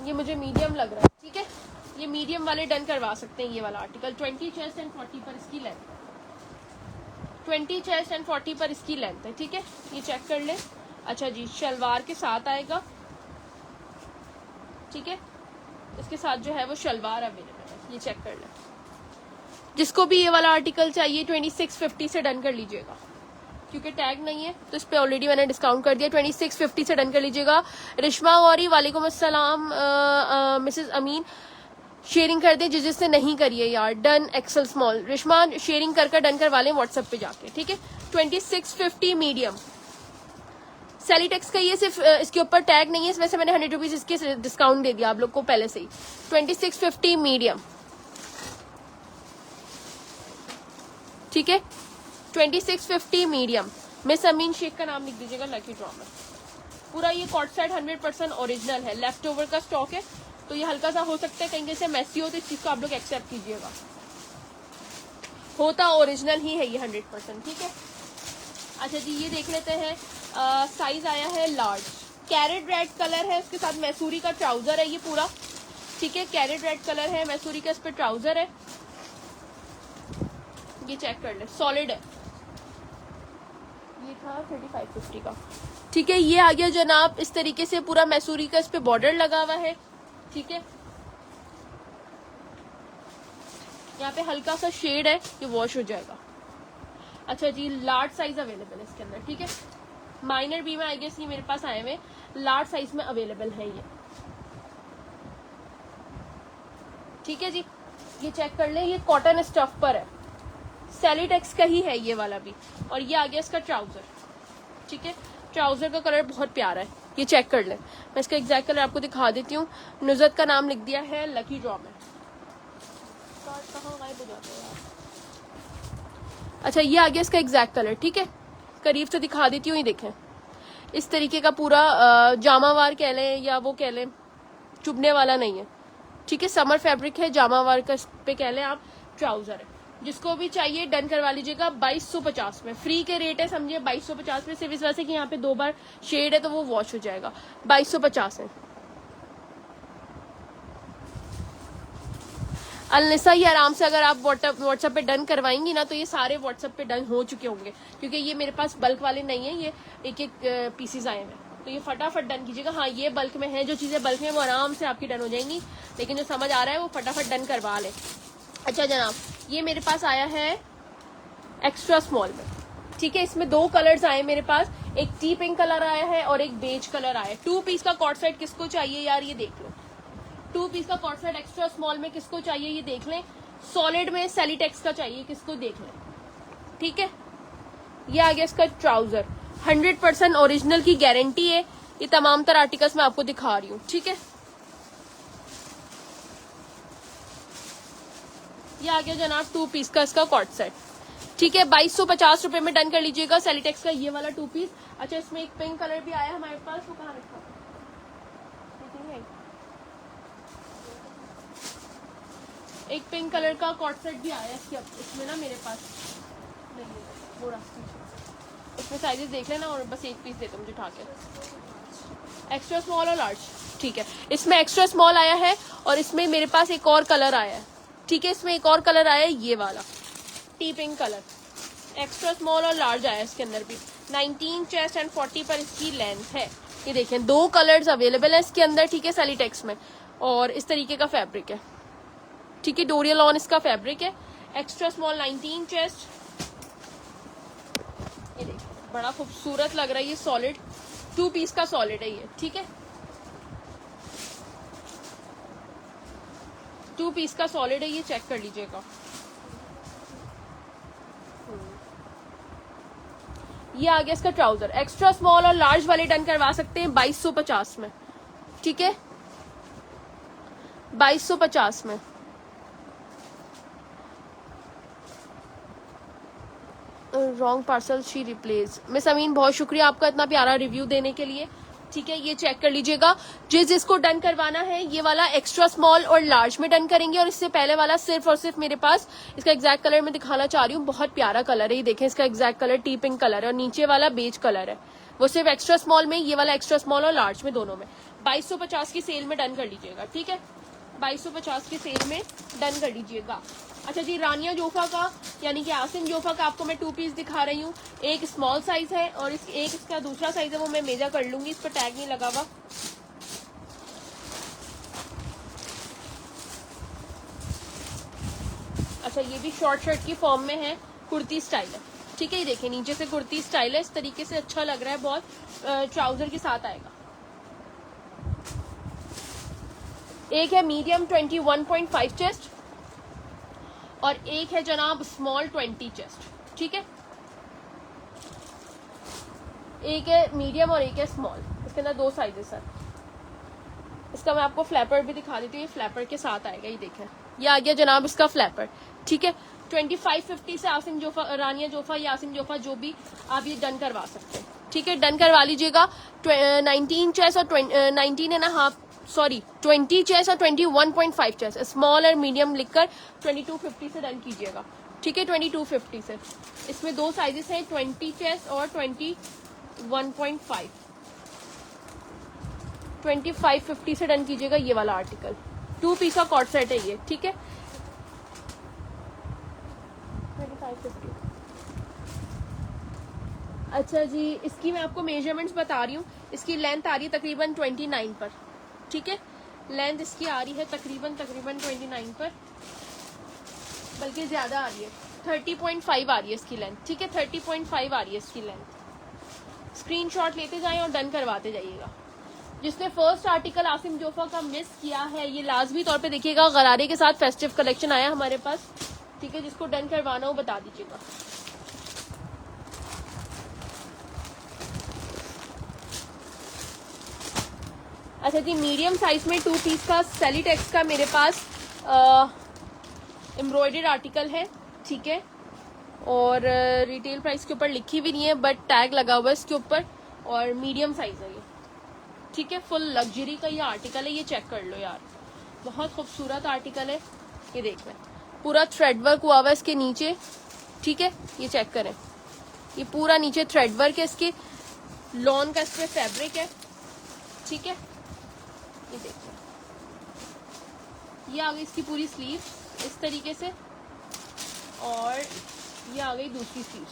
ये मुझे मीडियम लग रहा है, ठीक है। ये मीडियम वाले डन करवा सकते हैं ये वाला आर्टिकल। 20 चेस्ट एंड 40 पर इसकी लेंथ, 20 चेस्ट एंड 40 पर इसकी लेंथ है, ठीक है। ये चेक कर लें। अच्छा जी, शलवार के साथ आएगा, ठीक है। इसके साथ जो है वो शलवार अवेलेबल है, ये चेक कर लें। जिसको भी ये वाला आर्टिकल चाहिए 2650 से डन कर लीजिएगा, क्योंकि टैग नहीं है तो इस पे ऑलरेडी मैंने डिस्काउंट कर दिया। 2650 से डन कर लीजिएगा। रिश्मा गौरी, वालेकुम अस्सलाम। मिसेस अमीन, शेयरिंग कर दें जिससे नहीं करिए यार। Done XL small. Rishma, sharing कर डन करवा लें व्हाट्सएप पे जाके, ठीक है। 2650 मीडियम सेलिटेक्स का ये सिर्फ इसके ऊपर टैग नहीं है, इस वजह से मैंने 100 रुपीज इसके डिस्काउंट दे दिया आप लोग को पहले से ही। 2650 मीडियम, ठीक है, 2650 मीडियम। मिस अमीन शेख का नाम लिख दीजिएगा लकी ड्रॉ में। पूरा ये कॉट सेट 100% ओरिजिनल है, लेफ्ट ओवर का स्टॉक है, तो ये हल्का सा हो सकता है कहीं से मैसी हो, तो इस चीज को आप लोग एक्सेप्ट कीजिएगा, होता ओरिजिनल ही है ये 100%, ठीक है। अच्छा जी, ये देख लेते हैं, साइज आया है लार्ज, कैरेट रेड कलर है, उसके साथ मैसूरी का ट्राउजर है ये पूरा, ठीक है, कैरेट रेड कलर है, मैसूरी का इस पे ट्राउजर है, ये चेक कर ले, सॉलिड है, ये था 3550 का, ठीक है। ये आ गया जनाब इस तरीके से पूरा मैसूरी का इस पे बॉर्डर लगा हुआ है, ठीक है, यहाँ पे हल्का सा शेड है, ये वॉश हो जाएगा। अच्छा जी, लार्ज साइज अवेलेबल है इसके अंदर, ठीक है, माइनर भी में आई गेस ये मेरे पास आए हुए, लार्ज साइज में अवेलेबल है ये, ठीक है जी। ये चेक कर ले, ये कॉटन स्टफ पर है, सेलिटेक्स का ही है ये वाला भी, और ये आ गया इसका ट्राउजर, ठीक है, ट्राउजर का कलर बहुत प्यारा है, ये चेक कर ले, मैं इसका एग्जैक्ट कलर आपको दिखा देती हूँ। नुज़रत का नाम लिख दिया है लकी ड्रॉ में, कहाँ गायब हो जाता है यार। अच्छा, ये आ गया इसका एग्जैक्ट कलर, ठीक है, करीब से दिखा देती हूँ, ये देखें, इस तरीके का पूरा जामावार कह लें या वो कह लें, चुभने वाला नहीं है, ठीक है, समर फैब्रिक है, जामावार का इस पे कह लें आप, ट्राउजर है। जिसको भी चाहिए डन करवा लीजिएगा 2250 में, फ्री के रेट है, समझिए 2250 में, सिर्फ इस वजह से कि यहाँ पे 2 बार शेड है तो वो वॉश हो जाएगा, 2250 है। अलनिसा, ये आराम से अगर आप व्हाट्सएप पे डन करवाएंगी ना, तो ये सारे व्हाट्सएप पे डन हो चुके होंगे, क्योंकि ये मेरे पास बल्क वाले नहीं है, ये एक एक पीसीज आए हैं, तो ये फटाफट डन कीजिएगा। हाँ, ये बल्क में है, जो चीजें बल्क में वो आराम से आपकी डन हो जाएंगी, लेकिन जो समझ आ रहा है वो फटाफट डन करवा ले। अच्छा जनाब, ये मेरे पास आया है एक्स्ट्रा स्मॉल में, ठीक है, इसमें 2 कलर्स आए मेरे पास, एक टी पिंक कलर आया है और एक बेज कलर आया है। 2 पीस का कॉट सेट किसको चाहिए यार, ये देख लो, 2 पीस का कॉट सेट एक्स्ट्रा स्मॉल में किसको चाहिए ये देख लें, सॉलिड में सेलिटेक्स का चाहिए किसको देख लें, ठीक है। ये आ गया इसका ट्राउजर, 100% ओरिजिनल की गारंटी है, ये तमाम तरह आर्टिकल्स मैं आपको दिखा रही हूँ, ठीक है। ये आ गया जनाब 2 पीस का इसका कॉट सेट, ठीक है, 2250 रुपए में डन कर लीजिएगा, सेलिटेक्स का ये वाला 2 पीस। अच्छा, इसमें एक पिंक कलर भी आया हमारे पास, वो कहाँ रखा, एक पिंक कलर का कॉट सेट भी आया है इसमें ना, मेरे पास नहीं है वो रास्ते, इसमें साइजेस देख लेना और बस एक पीस दे दो मुझे उठा के, एक्स्ट्रा स्मॉल और लार्ज, ठीक है। इसमें एक्स्ट्रा स्मॉल आया है और इसमें मेरे पास एक और कलर आया है, ठीक है, इसमें एक और कलर आया है ये वाला T pink colour, extra small और लार्ज आया है इसके अंदर भी, 19 चेस्ट एंड 40 पर इसकी लेंथ है। ये देखें, 2 कलर्स अवेलेबल है इसके अंदर, ठीक है, सेलिटेक्स में, और इस तरीके का फैब्रिक है, ठीक है, डोरियल ऑन इसका फैब्रिक है, एक्स्ट्रा स्मॉल 19 चेस्ट, ये देखिए बड़ा खूबसूरत लग रहा है, ये सॉलिड 2 पीस का सॉलिड है ये, ठीक है, 2 पीस का सॉलिड है ये, चेक कर लीजिएगा। ये आ गया इसका ट्राउजर, एक्स्ट्रा स्मॉल और लार्ज वाले डन करवा सकते हैं 2250 में, ठीक है, 2250 में। Wrong parcel she replace, miss Amin बहुत शुक्रिया आपका इतना प्यारा रिव्यू देने के लिए, ठीक है, ये चेक कर लीजिएगा। जिसको डन करवाना है ये वाला एक्स्ट्रा स्मॉल और लार्ज में डन करेंगे, और इससे पहले वाला सिर्फ और सिर्फ मेरे पास इसका एग्जैक्ट कलर मैं दिखाना चाह रही हूँ, बहुत प्यारा कलर है, ये देखें, इसका exact colour T pink colour है और नीचे वाला बेज कलर है, वो सिर्फ एक्स्ट्रा स्मॉल में, ये वाला एक्स्ट्रा स्मॉल और लार्ज में, दोनों में 2250 की सेल में डन कर लीजिएगा, ठीक है, 2250 की सेल में डन कर लीजिएगा। अच्छा जी, रानिया जोफा का यानी कि आसिम जोफा का आपको मैं 2 पीस दिखा रही हूँ, एक स्मॉल साइज है और एक इसका दूसरा साइज है, वो मैं मेजर कर लूंगी, इस पर टैग नहीं लगा हुआ। अच्छा, ये भी शॉर्ट शर्ट की फॉर्म में है, कुर्ती स्टाइल है, ठीक है, ये देखिए नीचे से कुर्ती स्टाइल है, इस तरीके से अच्छा लग रहा है बहुत, ट्राउजर के साथ आएगा। एक है मीडियम 21.5 चेस्ट और एक है जनाब स्मॉल 20 चेस्ट, ठीक है, एक है मीडियम और एक है स्मॉल, इसके अंदर 2 साइजेस है। इसका मैं आपको फ्लैपर भी दिखा देती हूँ, ये फ्लैपर के साथ आएगा, ये देखें ये आ गया जनाब इसका फ्लैपर। ठीक है, 2550 से आसिम जोफा, रानिया जोफा या आसिम जोफा जो भी आप ये डन करवा सकते हैं। ठीक है, डन करवा लीजिएगा। 19 चेस्ट और 20 चेस्ट और 21.5 चेस्ट, स्मॉल और मीडियम लिखकर 2250 से डन कीजिएगा। ठीक है, 2250 से। इसमें 2 साइजेस हैं, 20 चेस्ट और 21.5। 2550 से डन कीजिएगा ये वाला आर्टिकल। 2 पीस का कॉर्ड सेट है ये। ठीक है, 2550। अच्छा जी, इसकी मैं आपको मेजरमेंट्स बता रही हूँ। इसकी लेंथ आ रही है तकरीबन 29 पर। ठीक है, लेंथ इसकी आ रही है तकरीबन 29 पर, बल्कि ज्यादा आ रही है, 30.5 आ रही है इसकी लेंथ। ठीक है, 30.5 आ रही है इसकी लेंथ। स्क्रीनशॉट लेते जाएं और डन करवाते जाइएगा। जिसने फर्स्ट आर्टिकल आसिम जोफा का मिस किया है, ये लाजमी तौर पे देखिएगा, गरारे के साथ फेस्टिव कलेक्शन आया हमारे पास। ठीक है, जिसको डन करवाना हो बता दीजिएगा। अच्छा जी, मीडियम साइज में 2 पीस का सेलीटेक्स का मेरे पास एम्ब्रॉयडर्ड आर्टिकल है। ठीक है, और रिटेल प्राइस के ऊपर लिखी भी नहीं है, बट टैग लगा हुआ है इसके ऊपर, और मीडियम साइज है ये। ठीक है, फुल लग्जरी का ये आर्टिकल है, ये चेक कर लो यार, बहुत खूबसूरत आर्टिकल है। ये देख लें, पूरा थ्रेड वर्क हुआ हुआ है इसके नीचे। ठीक है, ये चेक करें, ये पूरा नीचे थ्रेड वर्क है, इसके लॉन का इस पे फैब्रिक है। ठीक है, ये देखिए, ये आ गई इसकी पूरी स्लीव इस तरीके से, और ये आ गई दूसरी स्लीव।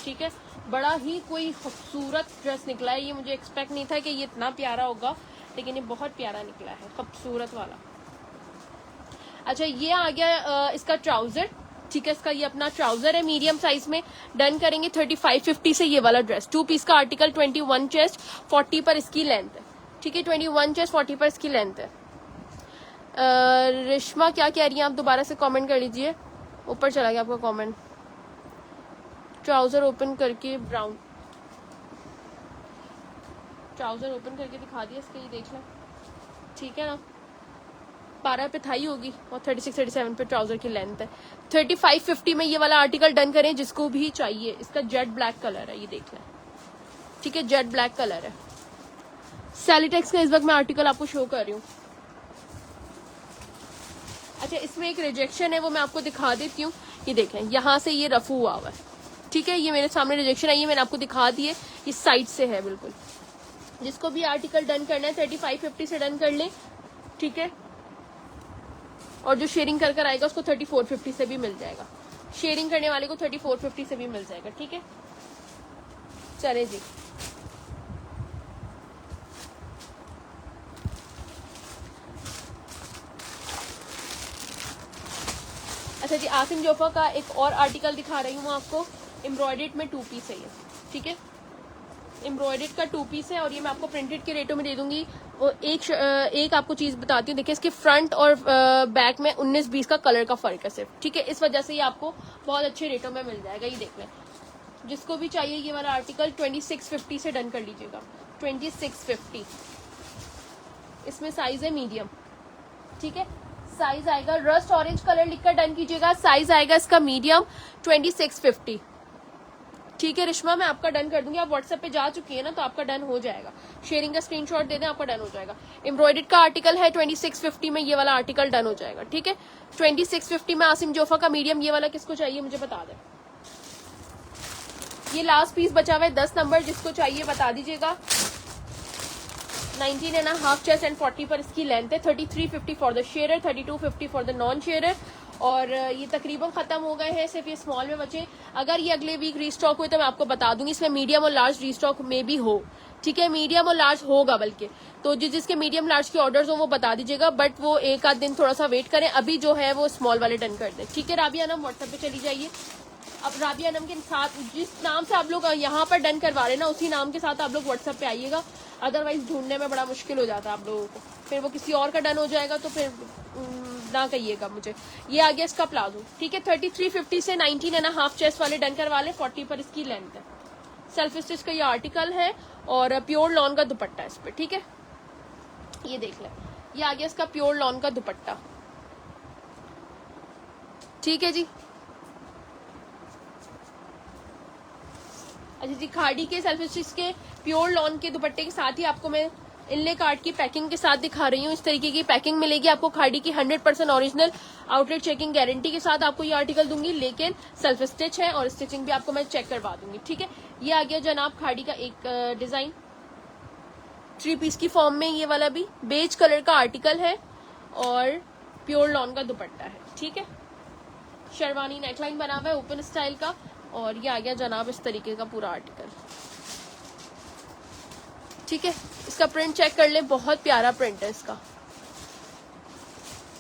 ठीक है, बड़ा ही कोई खूबसूरत ड्रेस निकला है ये। मुझे एक्सपेक्ट नहीं था कि ये इतना प्यारा होगा, लेकिन ये बहुत प्यारा निकला है, खूबसूरत वाला। अच्छा, ये आ गया इसका ट्राउजर। ठीक है, इसका ये अपना ट्राउजर है, मीडियम साइज में। डन करेंगे 3550 से ये वाला ड्रेस। 2 पीस का आर्टिकल, 21 चेस्ट 40 पर इसकी लेंथ है। ठीक है, 21 चेस्ट 40 पर इसकी लेंथ है। रिश्मा क्या कह रही है, आप दोबारा से कमेंट कर लीजिए, ऊपर चला गया आपका कमेंट। ट्राउजर ओपन करके ब्राउन, ट्राउजर ओपन करके दिखा दिया इसके, ये देख लें। ठीक है ना, 12 पे थाई होगी और 36-37 पे ट्राउजर की लेंथ है। 3550 में ये वाला आर्टिकल डन करें जिसको भी चाहिए। इसका जेट ब्लैक कलर है, ये देख लें। ठीक है, जेट ब्लैक कलर है। सेलिटेक्स का इस वक्त मैं आर्टिकल आपको शो कर रही हूँ। अच्छा, इसमें एक रिजेक्शन है, वो मैं आपको दिखा देती हूँ। ये देखें, यहाँ से ये रफू हुआ हुआ है। ठीक है, ये मेरे सामने रिजेक्शन आई है, मैंने आपको दिखा दी है, इस साइड से है बिल्कुल। जिसको भी आर्टिकल डन करना है 3550 से डन कर लें। ठीक है, और जो शेयरिंग कर कर आएगा उसको 3450 से भी मिल जाएगा। शेयरिंग करने वाले को 3450 से भी मिल जाएगा। ठीक है, चले जी। अच्छा जी, आसिम जोफा का एक और आर्टिकल दिखा रही हूँ आपको। एम्ब्रॉयडर्ड में 2 पीस है ये। ठीक है, एम्ब्रॉयडर्ड का 2 पीस है, और ये मैं आपको प्रिंटेड के रेटों में दे दूंगी। और एक आपको चीज बताती हूँ, देखिए इसके फ्रंट और बैक में 19-20 का कलर का फर्क है सिर्फ। ठीक है, इस वजह से ये आपको बहुत अच्छे रेटों में मिल जाएगा। ये देख लें, जिसको भी चाहिए ये वाला आर्टिकल 2650 से डन कर लीजिएगा। 2650, इसमें साइज है मीडियम। ठीक है, साइज आएगा रस्ट ऑरेंज कलर लिखकर डन कीजिएगा। साइज आएगा इसका मीडियम, 2650। ठीक है रिश्मा, मैं आपका डन कर दूंगी। आप व्हाट्सएप पे जा चुकी है ना, तो आपका डन हो जाएगा। शेयरिंग का स्क्रीनशॉट दे दें, आपका डन हो जाएगा। एम्ब्रॉयडर्ड का आर्टिकल है, 2650 में ये वाला आर्टिकल डन हो जाएगा। ठीक है, 2650 में आसिम जोफा का मीडियम। ये वाला किसको चाहिए मुझे बता दें। ये लास्ट पीस बचा हुआ है 10 नंबर, जिसको चाहिए बता दीजिएगा। 19.5 चेस्ट एंड 40 पर इसकी लेंथ है। 3350 for the share, 3250 for the non share. और ये तकरीबन खत्म हो गए हैं, सिर्फ ये स्मॉल में बचे। अगर ये अगले वीक रीस्टॉक हुए तो मैं आपको बता दूंगी। इसमें मीडियम और लार्ज रीस्टॉक में भी हो। ठीक है, मीडियम और लार्ज होगा, बल्कि तो जिसके मीडियम लार्ज के ऑर्डर्स हो वो बता दीजिएगा, बट वो एक आध दिन थोड़ा सा वेट करें। अभी जो है वो स्मॉल वाले डन कर दें। ठीक है, राबिया नम व्हाट्सएप पे चली जाइए। अब राबिया नम के साथ जिस नाम से आप लोग यहाँ पर डन करवा रहे हैं ना, उसी नाम के साथ आप लोग व्हाट्सएप पे आइएगा, अदरवाइज ढूंढने में बड़ा मुश्किल हो जाता है आप लोगों को। फिर वो किसी और का डन हो जाएगा तो फिर ना कहिएगा मुझे। ये आ गया इसका प्लाजो। ठीक है, 3350 से 19.5 चेस्ट वाले डन करवा ले। 40 पर इसकी लेंथ है। सेल्फ स्टिच का ये आर्टिकल है और प्योर लॉन का दुपट्टा है इस पे, ठीक है। ये देख लें, ये आ गया इसका प्योर लॉन का दुपट्टा, ठीक है जी। अच्छा जी, खाड़ी के सेल्फ स्टिच के प्योर लॉन के दुपट्टे के साथ ही आपको मैं इनले कार्ड की पैकिंग के साथ दिखा रही हूँ। इस तरीके की पैकिंग मिलेगी आपको खाड़ी की 100% ओरिजिनल आउटलेट चेकिंग गारंटी के साथ आपको ये आर्टिकल दूंगी, लेकिन सेल्फ स्टिच है और स्टिचिंग भी आपको मैं चेक करवा दूंगी, ठीक है। ये आ गया जनाब खाड़ी का एक डिजाइन 3 पीस की फॉर्म में, ये वाला भी बेज कलर का आर्टिकल है और प्योर लॉन का दुपट्टा है, ठीक है। शेरवानी नेकलाइन बना हुआ है ओपन स्टाइल का और ये आ गया जनाब इस तरीके का पूरा आर्टिकल, ठीक है। इसका प्रिंट चेक कर ले, बहुत प्यारा प्रिंट है इसका,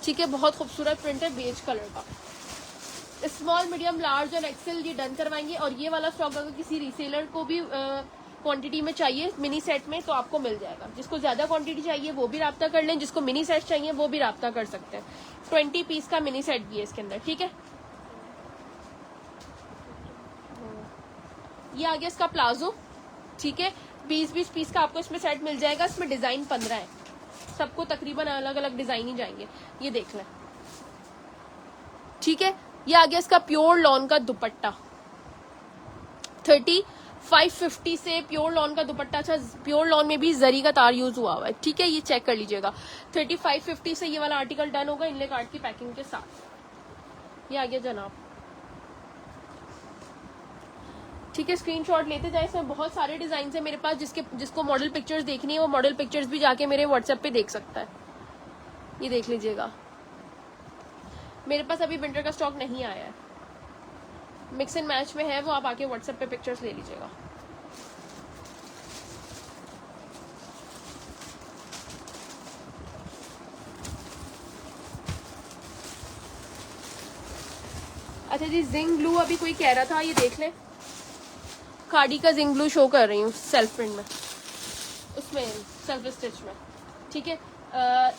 ठीक है, बहुत खूबसूरत प्रिंट है बेज कलर का। स्मॉल मीडियम लार्ज और एक्सेल ये डन करवाएंगे और ये वाला स्टॉक अगर किसी रीसेलर को भी क्वांटिटी में चाहिए मिनी सेट में तो आपको मिल जाएगा। जिसको ज्यादा क्वांटिटी चाहिए वो भी राब्ता कर लें, जिसको मिनी सेट चाहिए वो भी राब्ता कर सकते हैं। 20 पीस का मिनी सेट भी है इसके अंदर, ठीक है। ये आ गया इसका प्लाजो, ठीक है, 20-20 पीस का आपको इसमें सेट मिल जाएगा। इसमें डिजाइन 15 है, सबको तकरीबन अलग अलग डिजाइन ही जाएंगे, ये देख लें, ठीक है। ये आ गया इसका प्योर लॉन का दुपट्टा 3550 से प्योर लॉन का दुपट्टा। अच्छा, प्योर लॉन में भी जरी का तार यूज हुआ है, ठीक है, ये चेक कर लीजिएगा। 3550 से ये वाला आर्टिकल डन होगा इनले कार्ड की पैकिंग के साथ। ये आ गया जनाब, ठीक है। स्क्रीनशॉट लेते जाए, इसमें बहुत सारे डिजाइन है मेरे पास, जिसको मॉडल पिक्चर्स देखनी है वो मॉडल पिक्चर्स भी जाके मेरे व्हाट्सएप पे देख सकता है, ये देख लीजिएगा। मेरे पास अभी विंटर का स्टॉक नहीं आया है, मिक्स एंड मैच में है, वो आप आके व्हाट्सएप पे पिक्चर्स ले लीजिएगा। अच्छा जी, जिंग ब्लू अभी कोई कह रहा था, ये देख लें, खाड़ी का जिंग ब्लू शो कर रही हूँ सेल्फ प्रिंट में, उसमें सेल्फ स्टिच में, ठीक है।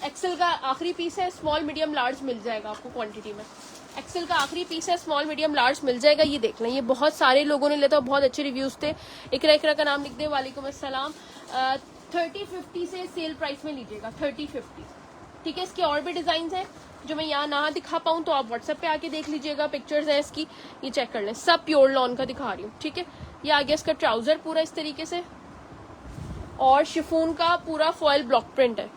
एक्सेल का आखिरी पीस है, स्मॉल मीडियम लार्ज मिल जाएगा आपको क्वांटिटी में। एक्सेल का आखिरी पीस है, स्मॉल मीडियम लार्ज मिल जाएगा, ये देख लें। ये बहुत सारे लोगों ने लेता, बहुत अच्छे रिव्यूज थे। इकरा इकरा का नाम लिख दे, वालेकुम अस्सलाम। 3050 से सेल प्राइस में लीजिएगा, 3050, ठीक है। इसके और भी डिजाइन हैं जो मैं यहाँ ना दिखा पाऊँ तो आप व्हाट्सएप पे आके देख लीजिएगा, पिक्चर्स है इसकी, ये चेक कर लें। सब प्योर लॉन का दिखा रही हूँ, ठीक है। ये आ गया इसका ट्राउजर पूरा इस तरीके से और शिफॉन का पूरा फॉयल ब्लॉक प्रिंट है,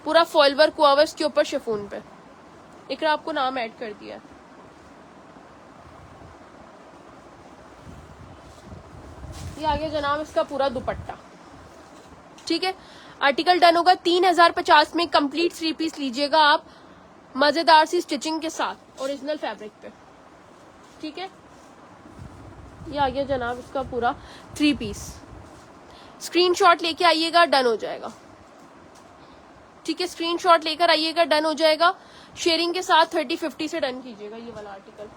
पूरा फॉयल वर्क हुआ हुआ इसके ऊपर शिफॉन पे। इकरा आपको नाम ऐड कर दिया है। ये आ गया जनाब इसका पूरा दुपट्टा, ठीक है। आर्टिकल डन होगा 3050 में, कंप्लीट 3 पीस लीजिएगा आप, मजेदार सी स्टिचिंग के साथ ओरिजिनल फैब्रिक पे, ठीक है। ये आ गया जनाब इसका पूरा 3 पीस। स्क्रीनशॉट लेके आइएगा, डन हो जाएगा, ठीक है। स्क्रीनशॉट लेकर आइएगा, डन हो जाएगा। शेयरिंग के साथ 3050 से डन कीजिएगा ये वाला आर्टिकल।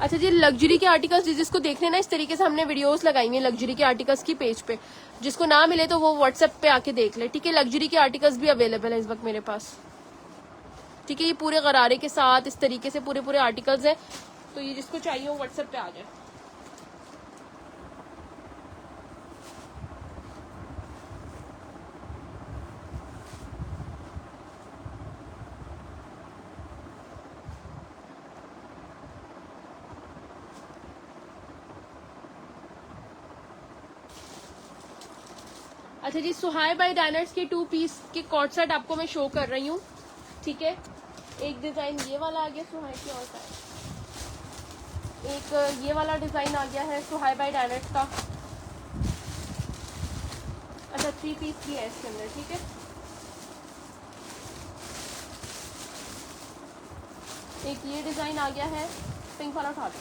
अच्छा जी, लग्जरी के आर्टिकल्स जिसको देखने ना, इस तरीके से हमने वीडियोस लगाई हुई है लग्जरी के आर्टिकल्स की पेज पे, जिसको ना मिले तो वो व्हाट्सएप पे आके देख ले, ठीक है। लग्जरी के आर्टिकल्स भी अवेलेबल है इस वक्त मेरे पास, ठीक है। ये पूरे गरारे के साथ इस तरीके से पूरे पूरे आर्टिकल्स है, तो ये जिसको चाहिए वो व्हाट्सएप पे आ जाए। अच्छा जी, सुहाय बाय डायनर्स के 2 पीस के कॉर्ड सेट आपको मैं शो कर रही हूँ, ठीक है। एक डिजाइन ये वाला आ गया सुहाय की, और एक ये वाला डिजाइन आ गया है सुहाय बाय डायनर्स का। अच्छा, 3 पीस भी है इसके अंदर, ठीक है। एक ये डिजाइन आ गया है, पिंक वाला उठा दो।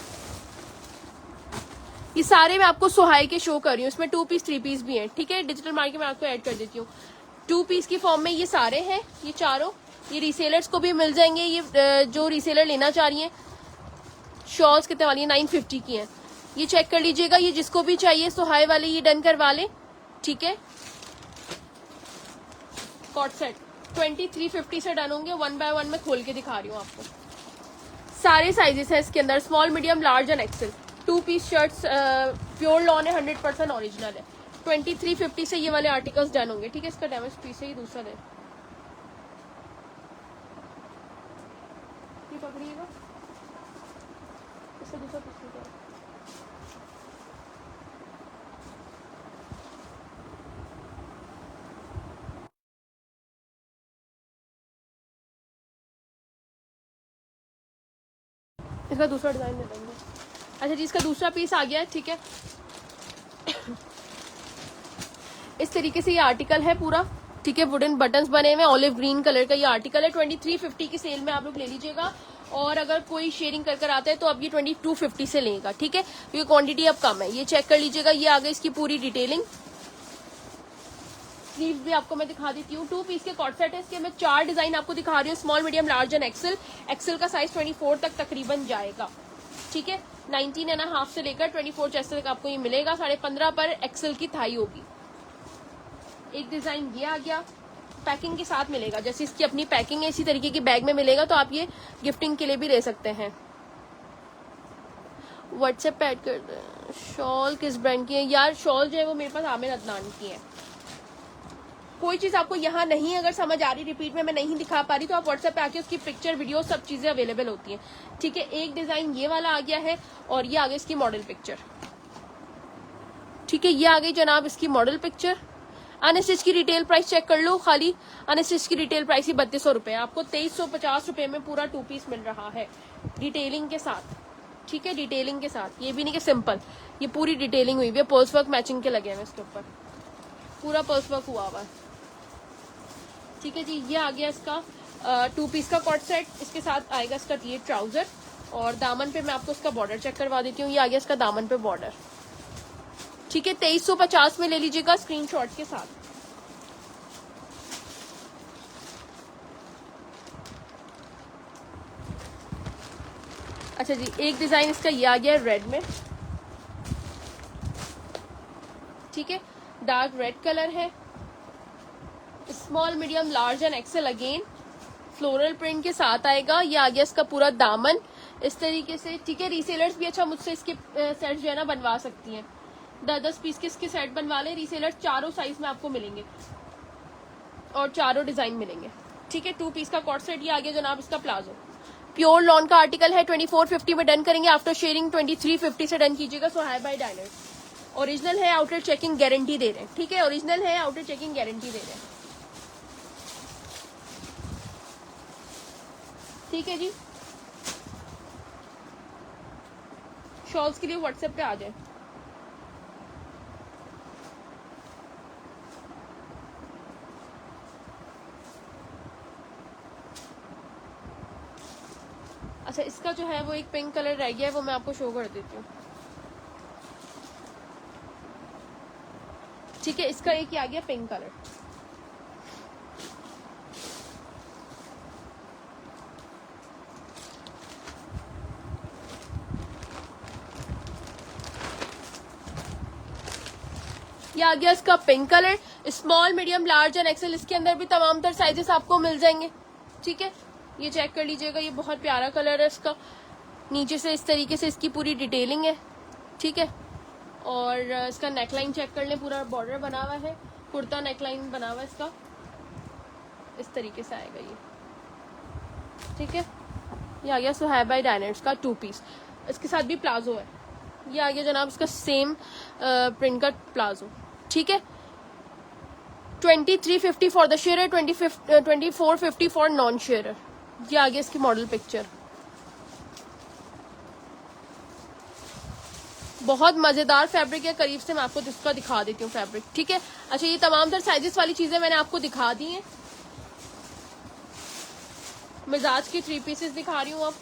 ये सारे मैं आपको सुहाई के शो कर रही हूँ, इसमें 2 पीस 3 पीस भी हैं, ठीक है। डिजिटल मार्केट में आपको ऐड कर देती हूँ। 2 पीस की फॉर्म में ये सारे हैं, ये चारों। ये रीसेलर्स को भी मिल जाएंगे, ये जो रीसेलर लेना चाह रही हैं। शॉल्स कितने वाली है? 950 की हैं। ये चेक कर लीजिएगा, ये जिसको भी चाहिए सो हाई वाले ये डन करवा ले, ठीक है। कॉट सेट 2350 से डन होंगे, 1 बाय 1 में खोल के दिखा रही हूँ आपको। सारे साइजेस हैं इसके अंदर, small, medium, large and XL. 2 piece shirts pure lawn है, 100% ओरिजिनल है। 2350 से ये वाले आर्टिकल्स डन होंगे, ठीक है। इसका डैमेज पीस है, ये दूसरा है, ये पकड़िएगा, इसका दूसरा पीस है। इसका दूसरा डिजाइन दे देंगे। अच्छा जी, इसका दूसरा पीस आ गया है, ठीक है। इस तरीके से ये आर्टिकल है पूरा, ठीक है। वुडन बटन्स बने हुए, ऑलिव ग्रीन कलर का ये आर्टिकल है। 2350 की सेल में आप लोग ले लीजिएगा, और अगर कोई शेयरिंग कर कर आता है तो अब ये 2250 से लेगा, ठीक है। ये क्वांटिटी अब कम है, ये चेक कर लीजिएगा। ये आ गई इसकी पूरी डिटेलिंग। स्लीव्स भी आपको मैं दिखा देती हूँ। 2 पीस के कॉट सेट है, इसके मैं 4 डिजाइन आपको दिखा रही हूँ, small, medium, large and XL. XL का साइज 24 तक तकरीबन जाएगा, ठीक है। 19.5 से लेकर 24 चेस्ट तक आपको ये मिलेगा। 15.5 पर एक्सेल की थाई होगी। एक डिजाइन ये आ गया, पैकिंग के साथ मिलेगा, जैसे इसकी अपनी पैकिंग है इसी तरीके की बैग में मिलेगा, तो आप ये गिफ्टिंग के लिए भी ले सकते हैं। व्हाट्सएप पे ऐड कर दें। शॉल किस ब्रांड की है यार? शॉल जो है वो मेरे पास आमिर अदनान की है। कोई चीज आपको यहाँ नहीं अगर समझ आ रही, रिपीट में मैं नहीं दिखा पा रही, तो आप व्हाट्सएप पे आके उसकी पिक्चर, वीडियो, सब चीजें अवेलेबल होती हैं, ठीक है। एक डिजाइन ये वाला आ गया है, और ये आ गई इसकी मॉडल पिक्चर, ठीक है। ये आ गई जनाब इसकी मॉडल पिक्चर। अनस्टिच की रिटेल प्राइस चेक कर लो, खाली अनस्टिच की रिटेल प्राइस ही 3200 रुपए। आपको 2350 रुपए में पूरा 2 पीस मिल रहा है, डिटेलिंग के साथ, ठीक है। डिटेलिंग के साथ, ये भी नहीं कि सिंपल, ये पूरी डिटेलिंग हुई हुई है, पर्स वर्क मैचिंग के लगे हैं इसके ऊपर, पूरा पर्स वर्क हुआ हुआ है, ठीक है जी। ये आ गया इसका 2 पीस का कॉट सेट। इसके साथ आएगा इसका ये ट्राउजर, और दामन पे मैं आपको इसका बॉर्डर चेक करवा देती हूँ। ये आ गया इसका दामन पे बॉर्डर, ठीक है। 2350 में ले लीजिएगा स्क्रीनशॉट के साथ। अच्छा जी, एक डिजाइन इसका ये आ गया है रेड में, ठीक है। डार्क रेड कलर है, small, medium, large and XL again floral print के साथ आएगा। ये आ गया इसका पूरा दामन इस तरीके से, ठीक है। रीसेलर्स भी अच्छा मुझसे इसके सेट जो है ना बनवा सकती हैं, 10-10 पीस के इसके सेट बनवा ले रीसेलर्स। 4 साइज में आपको मिलेंगे और 4 डिजाइन मिलेंगे, ठीक है। 2 पीस का कॉट सेट ये आ गया जनाब इसका प्लाजो। प्योर लॉन का आर्टिकल है, 2450 में डन करेंगे। आफ्टर शेयरिंग 2350 से डन कीजिएगा। सो हाई बाय डायनर, ओरिजिनल है, आउटर चेकिंग गारंटी दे रहे हैं, ठीक है। ओरिजिनल है, आउटर चेकिंग गारंटी दे रहे हैं, ठीक है जी। शॉल्स के लिए व्हाट्सएप पे आ जाए। अच्छा, इसका जो है वो एक पिंक कलर रह गया है, वो मैं आपको शो कर देती हूँ, ठीक है। इसका एक ही आ गया पिंक कलर, ये आ गया इसका pink colour. Small, medium, large and XL, इसके अंदर भी तमाम तर साइजेस आपको मिल जाएंगे, ठीक है। ये चेक कर लीजिएगा, ये बहुत प्यारा कलर है इसका। नीचे से इस तरीके से इसकी पूरी डिटेलिंग है, ठीक है। और इसका नेकलाइन चेक कर लें, पूरा बॉर्डर बना हुआ है, कुर्ता नेकलाइन बना हुआ है इसका, इस तरीके से आएगा ये, ठीक है। ये आ गया सुहाय बाय डायनर्स का 2 पीस। इसके साथ भी प्लाजो है, ये आ गया जनाब इसका सेम प्रिंट का प्लाजो, ठीक है। 2350 for the share, 2450 for non share. ये आ गया इसकी मॉडल पिक्चर, बहुत मजेदार फैब्रिक है। करीब से मैं आपको इसका दिखा देती हूँ फैब्रिक, ठीक है। अच्छा, ये तमाम तर साइजेस वाली चीजें मैंने आपको दिखा दी हैं। मिजाज की 3 पीसेस दिखा रही हूँ अब।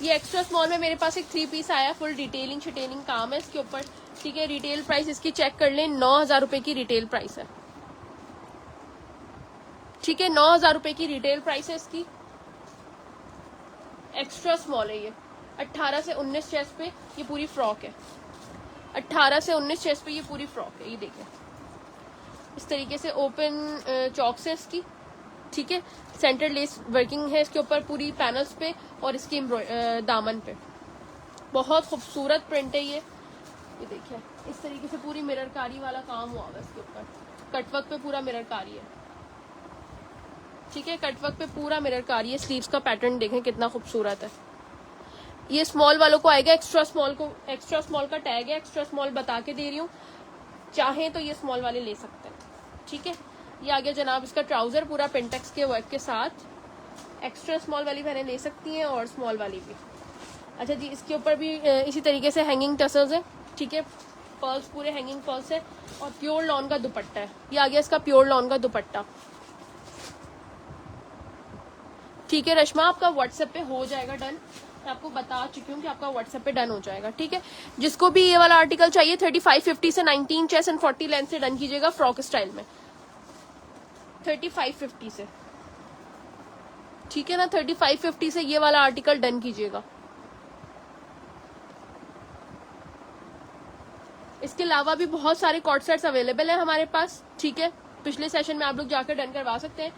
ये एक्स्ट्रा स्मॉल में मेरे पास एक 3 पीस आया, फुल डिटेलिंग शिटेलिंग काम है इसके ऊपर, ठीक है। रिटेल प्राइस इसकी चेक कर लें, 9000 रुपए की रिटेल प्राइस है, ठीक है। 9000 रुपए की रिटेल प्राइस है इसकी। एक्स्ट्रा स्मॉल है ये, 18 से 19 चेस्ट पे ये पूरी फ्रॉक है, 18 से 19 चेस्ट पे ये पूरी फ्रॉक है। ये देखिए इस तरीके से ओपन चौक से इसकी, ठीक है, सेंटर लेस वर्किंग है इसके ऊपर पूरी पैनल्स पे और इसकी दामन पे। बहुत खूबसूरत प्रिंट है ये देखिए इस तरीके से पूरी मिररकारी वाला काम हुआ हुआ इसके ऊपर, कटवर्क पे पूरा मिररकारी है, ठीक है, कटवर्क पे पूरा मिररकारी है। स्लीव्स का पैटर्न देखें कितना खूबसूरत है। ये स्मॉल वालों को आएगा, एक्स्ट्रा स्मॉल का टैग है, एक्स्ट्रा स्मॉल बता के दे रही हूँ, चाहें तो ये स्मॉल वाले ले सकते हैं, ठीक है। ये आ गया जनाब इसका ट्राउजर पूरा पिंटेक्स के वर्क के साथ, एक्स्ट्रा स्मॉल वाली बहनें ले सकती हैं और स्मॉल वाली भी। अच्छा जी, इसके ऊपर भी इसी तरीके से हैंगिंग टसल्स है, ठीक है, पर्ल्स पूरे हैंगिंग पर्ल्स है और प्योर लॉन का दुपट्टा है। ये आ गया इसका प्योर लॉन का दुपट्टा, ठीक है। रश्मा आपका व्हाट्सएप पे हो जाएगा डन, मैं आपको बता चुकी हूँ कि आपका व्हाट्सएप पे डन हो जाएगा, ठीक है। जिसको भी ये वाला आर्टिकल चाहिए 3550 से 19 चेस्ट एंड 40 लेंथ से डन कीजिएगा, फ्रॉक स्टाइल में 3550 से, ठीक है ना, 3550 से ये वाला आर्टिकल डन कीजिएगा। इसके अलावा भी बहुत सारे कॉर्ड सेट्स अवेलेबल है हमारे पास, ठीक है, पिछले सेशन में आप लोग जाकर डन करवा सकते हैं।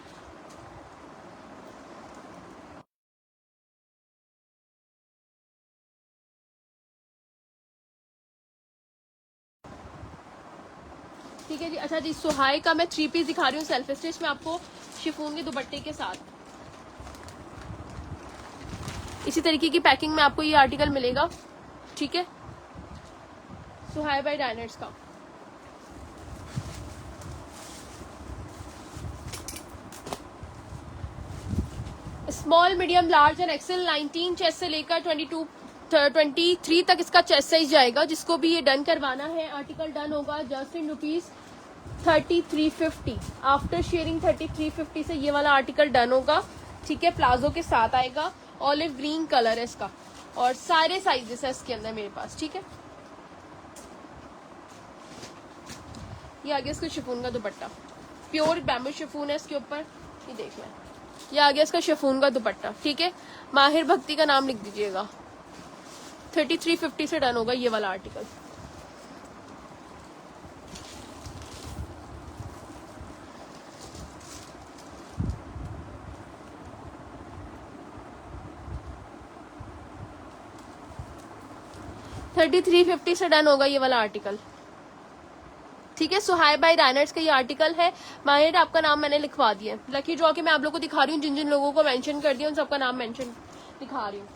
ठीक है जी। अच्छा जी, सुहाई का मैं 3 पीस दिखा रही हूँ सेल्फ स्टिच में आपको, शिफॉन के दुपट्टे के साथ। इसी तरीके की पैकिंग में आपको ये आर्टिकल मिलेगा, ठीक है, सुहाई बाय डायनर्स का। Small, medium, large and XL 19 chest से लेकर 23 तक इसका चेस्ट साइज जाएगा। जिसको भी ये डन करवाना है आर्टिकल डन होगा जस्ट इन ₹3350। आफ्टर शेयरिंग 3350 से ये वाला आर्टिकल डन होगा, ठीक है। प्लाजो के साथ आएगा, ऑलिव ग्रीन कलर है इसका और सारे साइजेस है इसके अंदर मेरे पास, ठीक है। ये आ गया इसका शिफॉन का दुपट्टा, प्योर बैम्बू शिफॉन है इसके ऊपर, ये देख लें। ये आ गया इसका शिफॉन का दुपट्टा, ठीक है। माहिर भक्ति का नाम लिख दीजिएगा। 3350 से डन होगा ये वाला आर्टिकल। $3350 से डन होगा ये वाला आर्टिकल, ठीक है। सुहाई बाय डायनर्स का ये आर्टिकल है। माहिर आपका नाम मैंने लिखवा दिया है। लकी ड्रॉ के मैं आप लोगों को दिखा रही हूँ, जिन जिन लोगों को मेंशन कर दिया उन सबका नाम मेंशन दिखा रही हूँ।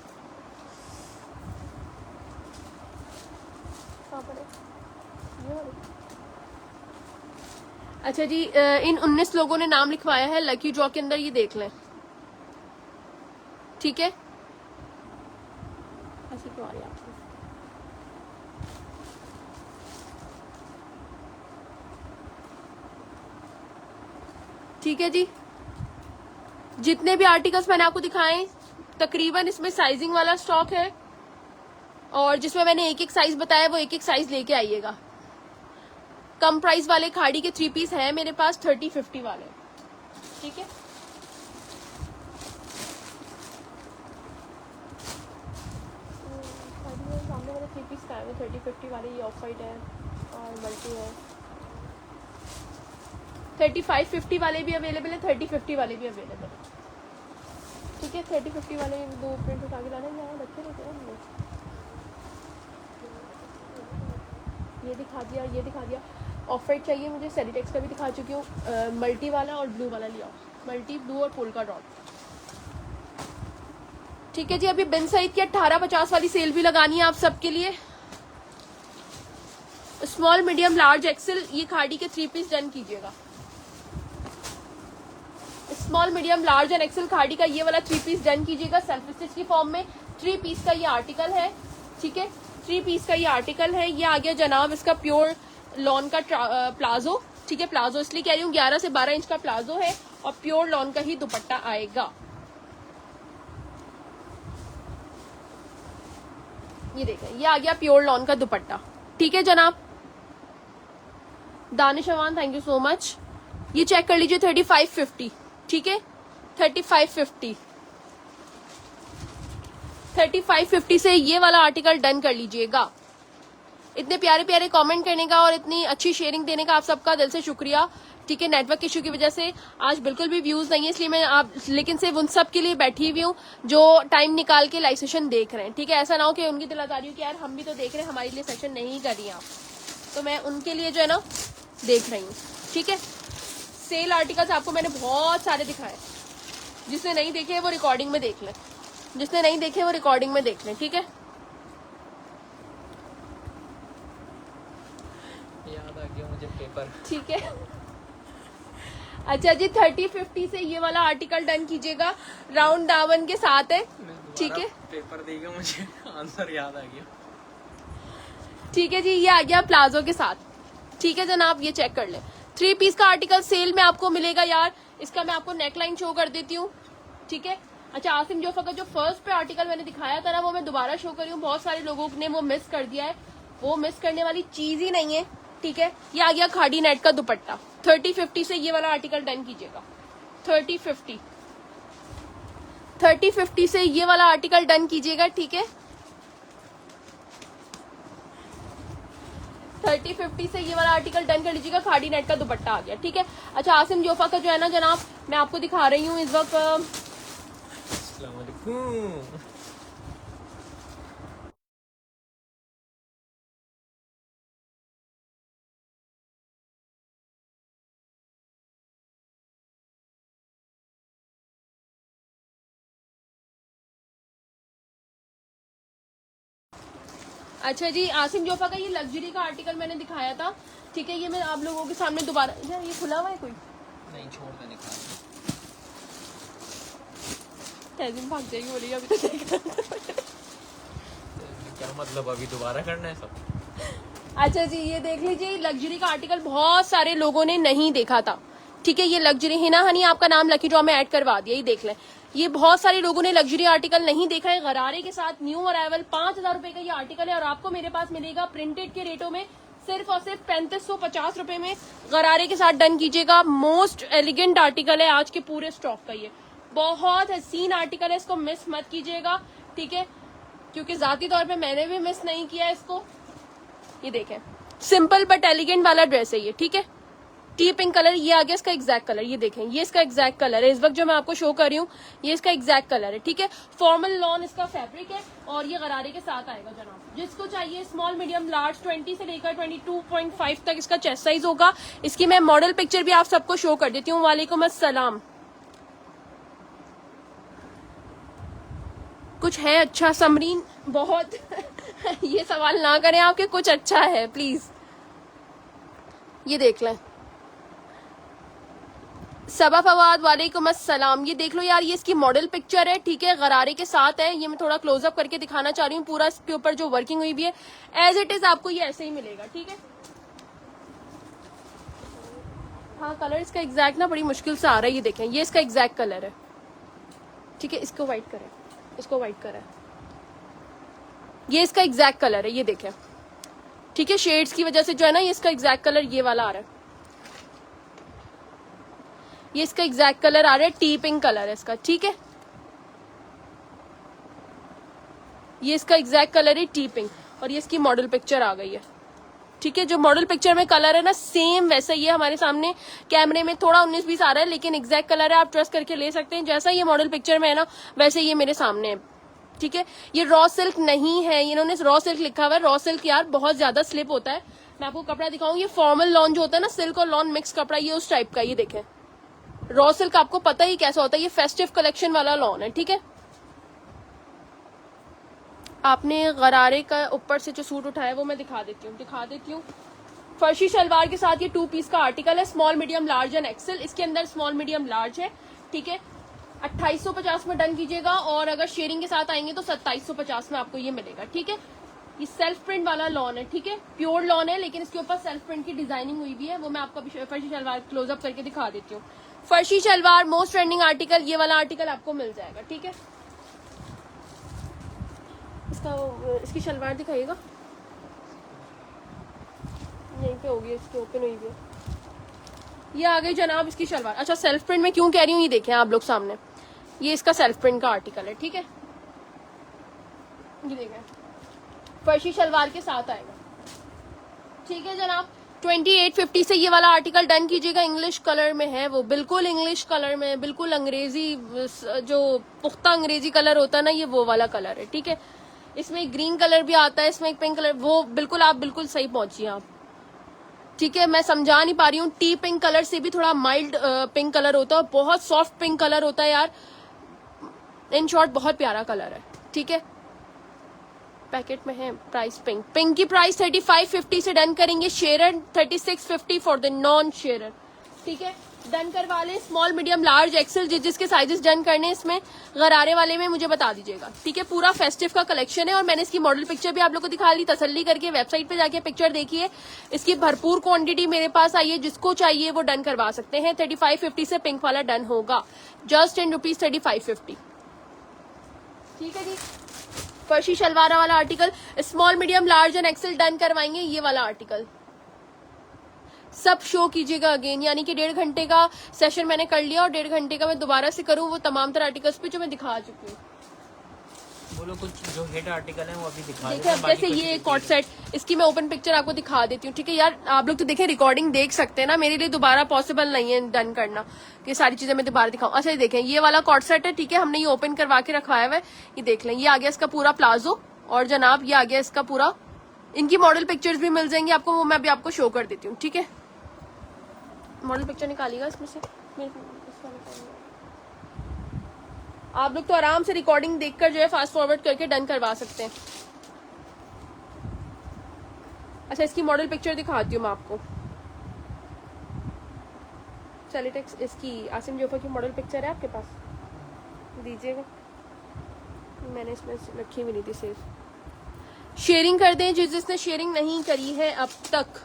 अच्छा जी, इन 19 लोगों ने नाम लिखवाया है लकी ड्रॉ के अंदर, ये देख लें, ठीक है। ऐसे क्यों आ रही है आपको? ठीक है जी, जितने भी आर्टिकल्स मैंने आपको दिखाए तकरीबन इसमें साइजिंग वाला स्टॉक है और जिसमें मैंने एक एक साइज बताया वो एक एक साइज लेके आइएगा। कम प्राइस वाले खाड़ी के 3 पीस है मेरे पास 3050 वाले, ठीक है। सामने वाले 3 पीस का है 3050 वाले, ये ऑफ वाइट है और मल्टी है। 3550 वाले भी अवेलेबल है, 3050 वाले भी अवेलेबल है, ठीक है। 3050 वाले 2 प्रिंट उठा के लाने हैं, बच्चे लेते हैं हम लोग। ये दिखा दिया, ये दिखा दिया। ऑफ वाइट चाहिए मुझे, सेरीटेक्स का भी दिखा चुकी हूँ। मल्टी वाला और ब्लू वाला लिया, मल्टी ब्लू और पोल्का डॉट, ठीक है जी। अभी बिन सईद की 1850 वाली सेल भी लगानी है आप सबके लिए। स्मॉल, मीडियम, लार्ज, एक्सेल ये खाड़ी के 3 पीस डन कीजिएगा। Small, medium, large and XL Khaadi का ये वाला 3 पीस डन कीजिएगा सेल्फ स्टिच की फॉर्म में। 3 पीस का ये आर्टिकल है, ठीक है, 3 पीस का ये आर्टिकल है। ये आ गया जनाब इसका प्योर लॉन का प्लाजो, ठीक है। प्लाजो इसलिए कह रही हूँ 11 से 12 इंच का प्लाजो है और प्योर लॉन का ही दुपट्टा आएगा। ये देखें, ये आ गया प्योर लॉन का दुपट्टा, ठीक है जनाब। Danish Awan, thank you so much. ये चेक कर लीजिए 3550, ठीक है, 3550। 3550 से ये वाला आर्टिकल डन कर लीजिएगा। इतने प्यारे प्यारे कमेंट करने का और इतनी अच्छी शेयरिंग देने का आप सबका दिल से शुक्रिया। ठीक है, नेटवर्क इशू की वजह से आज बिल्कुल भी व्यूज नहीं है, इसलिए मैं लेकिन सिर्फ उन सब के लिए बैठी हुई हूँ जो टाइम निकाल के लाइव सेशन देख रहे हैं। ठीक है, ऐसा ना हो कि उनकी दिल आ रही हो कि यार हम भी तो देख रहे हैं, हमारे लिए सेशन नहीं कर रही हैं आप, तो मैं उनके लिए जो है ना देख रही हूँ। ठीक है, सेल आर्टिकल्स आपको मैंने बहुत सारे दिखाए, जिसने नहीं देखे वो रिकॉर्डिंग में देख लें, जिसने नहीं देखे वो रिकॉर्डिंग में देख लें। ठीक है, याद आ गया मुझे पेपर। ठीक है। अच्छा जी, 3050 से ये वाला आर्टिकल डन कीजिएगा, राउंड दामन के साथ है। ठीक है, पेपर देगा मुझे आंसर याद आ गया। ठीक है जी, ये आ गया प्लाजो के साथ। ठीक है जनाब, ये चेक कर ले। 3 पीस का आर्टिकल सेल में आपको मिलेगा यार। इसका मैं आपको नेकलाइन शो कर देती हूँ। ठीक है, अच्छा आसिम जोफा का जो फर्स्ट पे आर्टिकल मैंने दिखाया था ना, वो मैं दोबारा शो कर रही हूँ। बहुत सारे लोगों ने वो मिस कर दिया है, वो मिस करने वाली चीज ही नहीं है। ठीक है, ये आ गया खाड़ी नेट का दुपट्टा। 3050 से ये वाला आर्टिकल डन कीजिएगा। 3050 से ये वाला आर्टिकल डन कीजिएगा। ठीक है, 3050 से ये वाला आर्टिकल डन कर लीजिएगा। खाड़ी नेट का दुपट्टा आ गया। ठीक है, अच्छा आसिम जोफा का जो है ना जनाब, मैं आपको दिखा रही हूँ इस वक्त। अस्सलाम वालेकुम। अच्छा जी, आसिम जोफा का ये लग्जरी का आर्टिकल मैंने दिखाया था। ठीक है, ये मैं आप लोगों के सामने दोबारा, ये खुला हुआ है कोई नहीं, छोड़ दे, निकाल। तहजीन भाग जाएगी, बोलेगी अभी तो देखा। क्या मतलब अभी दोबारा करना है सब? अच्छा जी, ये देख लीजिए, लग्जरी का आर्टिकल बहुत सारे लोगों ने नहीं देखा था। ठीक है, ये लग्जरी हिना हनी, आपका नाम लकी ड्रॉ में ऐड करवा दिया, ये देख लें। ये बहुत सारे लोगों ने लग्जरी आर्टिकल नहीं देखा है। गरारे के साथ न्यू अराइवल 5000 रुपए का ये आर्टिकल है और आपको मेरे पास मिलेगा प्रिंटेड के रेटों में सिर्फ और सिर्फ 3550 रुपए में। गरारे के साथ डन कीजिएगा। मोस्ट एलिगेंट आर्टिकल है आज के पूरे स्टॉक का, ये बहुत हसीन आर्टिकल है, इसको मिस मत कीजिएगा। ठीक है, क्योंकि जाती तौर पे मैंने भी मिस नहीं किया इसको। ये देखें, सिंपल बट एलिगेंट वाला ड्रेस है ये। ठीक है, टी पिंक कलर, ये आ गया इसका एग्जैक्ट कलर। ये देखें, ये इसका एग्जैक्ट कलर है इस वक्त जो मैं आपको शो कर रही हूँ, ये इसका एग्जैक्ट कलर है। ठीक है, फॉर्मल लॉन इसका फैब्रिक है और ये गरारे के साथ आएगा जनाब। जिसको चाहिए स्मॉल मीडियम लार्ज 20 से लेकर 22.5 तक इसका चेस्ट साइज होगा। इसकी मैं मॉडल पिक्चर भी आप सबको शो कर देती हूँ। वालेकुम अस्सलाम। कुछ है अच्छा समरीन? बहुत ये सवाल ना करें आपके, कुछ अच्छा है प्लीज। ये देख लें, सबा फवाद वालेकुम अस्सलाम। ये देख लो यार, ये इसकी मॉडल पिक्चर है। ठीक है, गरारे के साथ है। ये मैं थोड़ा क्लोजअप करके दिखाना चाह रही हूँ। पूरा इसके ऊपर जो वर्किंग हुई भी है एज इट इज आपको ये ऐसे ही मिलेगा। ठीक है, हाँ कलर इसका एग्जैक्ट ना बड़ी मुश्किल से आ रहा है। ये देखें, ये इसका एग्जैक्ट कलर है। ठीक है, इसको व्हाइट करें, इसको व्हाइट करें, ये इसका एग्जैक्ट कलर है। ये देखें, ठीक है, शेड्स की वजह से जो है ना, ये इसका एग्जैक्ट कलर ये वाला आ रहा है। ये इसका एग्जैक्ट कलर आ रहा है, टी पिंक कलर है इसका। ठीक है, ये इसका एग्जैक्ट कलर है टी पिंक और ये इसकी मॉडल पिक्चर आ गई है। ठीक है, जो मॉडल पिक्चर में कलर है ना सेम वैसा ही है हमारे सामने। कैमरे में थोड़ा 19-20 आ रहा है लेकिन एग्जैक्ट कलर है, आप ट्रस्ट करके ले सकते हैं। जैसा ये मॉडल पिक्चर में है ना वैसे ये मेरे सामने है। ठीक है, ये रॉ सिल्क नहीं है, इन्होंने रॉ सिल्क लिखा हुआ है। रॉ सिल्क यार बहुत ज्यादा स्लिप होता है। मैं आपको कपड़ा दिखाऊं, ये फॉर्मल लॉन जो होता है ना, सिल्क और लॉन मिक्स कपड़ा, ये उस टाइप का। ये देखें, रॉ सिल्क आपको पता ही कैसा होता है, ये फेस्टिव कलेक्शन वाला लॉन है। ठीक है, आपने गरारे का ऊपर से जो सूट उठाया वो मैं दिखा देती हूँ। फर्शी शलवार के साथ ये 2 पीस का आर्टिकल है, small medium large and XL. इसके अंदर स्मॉल मीडियम लार्ज है। ठीक है, 2850 में डन कीजिएगा और अगर शेयरिंग के साथ आएंगे तो 2750 में आपको ये मिलेगा। ठीक है, ये सेल्फ प्रिंट वाला लॉन है। ठीक है, प्योर लॉन है लेकिन इसके ऊपर सेल्फ प्रिंट की डिजाइनिंग हुई भी है, वो मैं आपको फर्शी शलवार क्लोजअप करके दिखा देती हूँ। फर्शी शलवार मोस्ट ट्रेंडिंग आर्टिकल, ये वाला आर्टिकल आपको मिल जाएगा। ठीक है, इसकी शलवार दिखाइएगा, यहीं पे होगी, इसके ओपन हुई भी है। ये आ गई जनाब इसकी शलवार। अच्छा, सेल्फ प्रिंट में क्यों कह रही हूँ, ये देखें आप लोग सामने, ये इसका सेल्फ प्रिंट का आर्टिकल है। ठीक है, ये देखें, फर्शी शलवार के साथ आएगा। ठीक है जनाब, 2850 से ये वाला आर्टिकल डन कीजिएगा। इंग्लिश कलर में है, वो बिल्कुल इंग्लिश कलर में, बिल्कुल अंग्रेजी, जो पुख्ता अंग्रेजी कलर होता है ना, ये वो वाला कलर है। ठीक है, इसमें ग्रीन कलर भी आता है, इसमें एक पिंक कलर, वो बिल्कुल आप बिल्कुल सही पहुंची आप। ठीक है, मैं समझा नहीं पा रही हूँ, टी पिंक कलर से भी थोड़ा माइल्ड पिंक कलर होता है, बहुत सॉफ्ट पिंक कलर होता है यार। इन शॉर्ट बहुत प्यारा कलर है। ठीक है, पैकेट में है। प्राइस पिंक, पिंक की प्राइस 3550 से डन करेंगे। Share 3650 for the non share. ठीक है, डन करवा लें। स्मॉल मीडियम लार्ज एक्सेल जिसके साइजेस डन करने इसमें गरारे वाले में मुझे बता दीजिएगा। ठीक है, पूरा फेस्टिव का कलेक्शन है और मैंने इसकी मॉडल पिक्चर भी आप लोग को दिखा ली। तसल्ली करके वेबसाइट पे जाके पिक्चर देखिए, इसकी भरपूर क्वांटिटी मेरे पास आई है। जिसको चाहिए वो डन करवा सकते हैं। 3550 से पिंक वाला डन होगा, जस्ट इन रुपीज 3550। ठीक है जी, फर्शी शलवारा वाला article small medium large and XL done करवाएंगे। ये वाला आर्टिकल सब शो कीजिएगा अगेन, यानी कि 1.5 घंटे का सेशन मैंने कर लिया और 1.5 घंटे का मैं दोबारा से करूं वो तमाम तरह आर्टिकल्स पे जो मैं दिखा चुकी हूँ। बोलो कुछ जो हिट आर्टिकल है वो अभी दिखा देखिए, अब जैसे ये कॉट सेट, इसकी मैं ओपन पिक्चर आपको दिखा देती हूँ। ठीक है यार, आप लोग तो देखें, रिकॉर्डिंग देख सकते हैं ना, मेरे लिए दोबारा पॉसिबल नहीं है डन करना कि सारी चीजें मैं दोबारा दिखाऊं। अच्छा, ये देखें, ये वाला कॉट सेट है। ठीक है, हमने ये ओपन करवा के रखवाया हुआ है। ये देख लें, ये आ गया इसका पूरा प्लाजो और जनाब ये आ गया इसका पूरा। इनकी मॉडल पिक्चर्स भी मिल जाएंगी आपको, वो मैं अभी आपको शो कर देती हूँ। ठीक है, मॉडल पिक्चर निकालिएगा इसमें से, आप लोग तो आराम से रिकॉर्डिंग देखकर जो है फास्ट फॉरवर्ड करके डन करवा सकते हैं। अच्छा, इसकी मॉडल पिक्चर दिखाती हूँ मैं आपको। सेलिटेक्स इसकी आसिम जोफा की मॉडल पिक्चर है आपके पास, दीजिएगा। मैंने इसमें रखी भी नहीं थी सेव। शेयरिंग कर दें जिसने शेयरिंग नहीं करी है अब तक।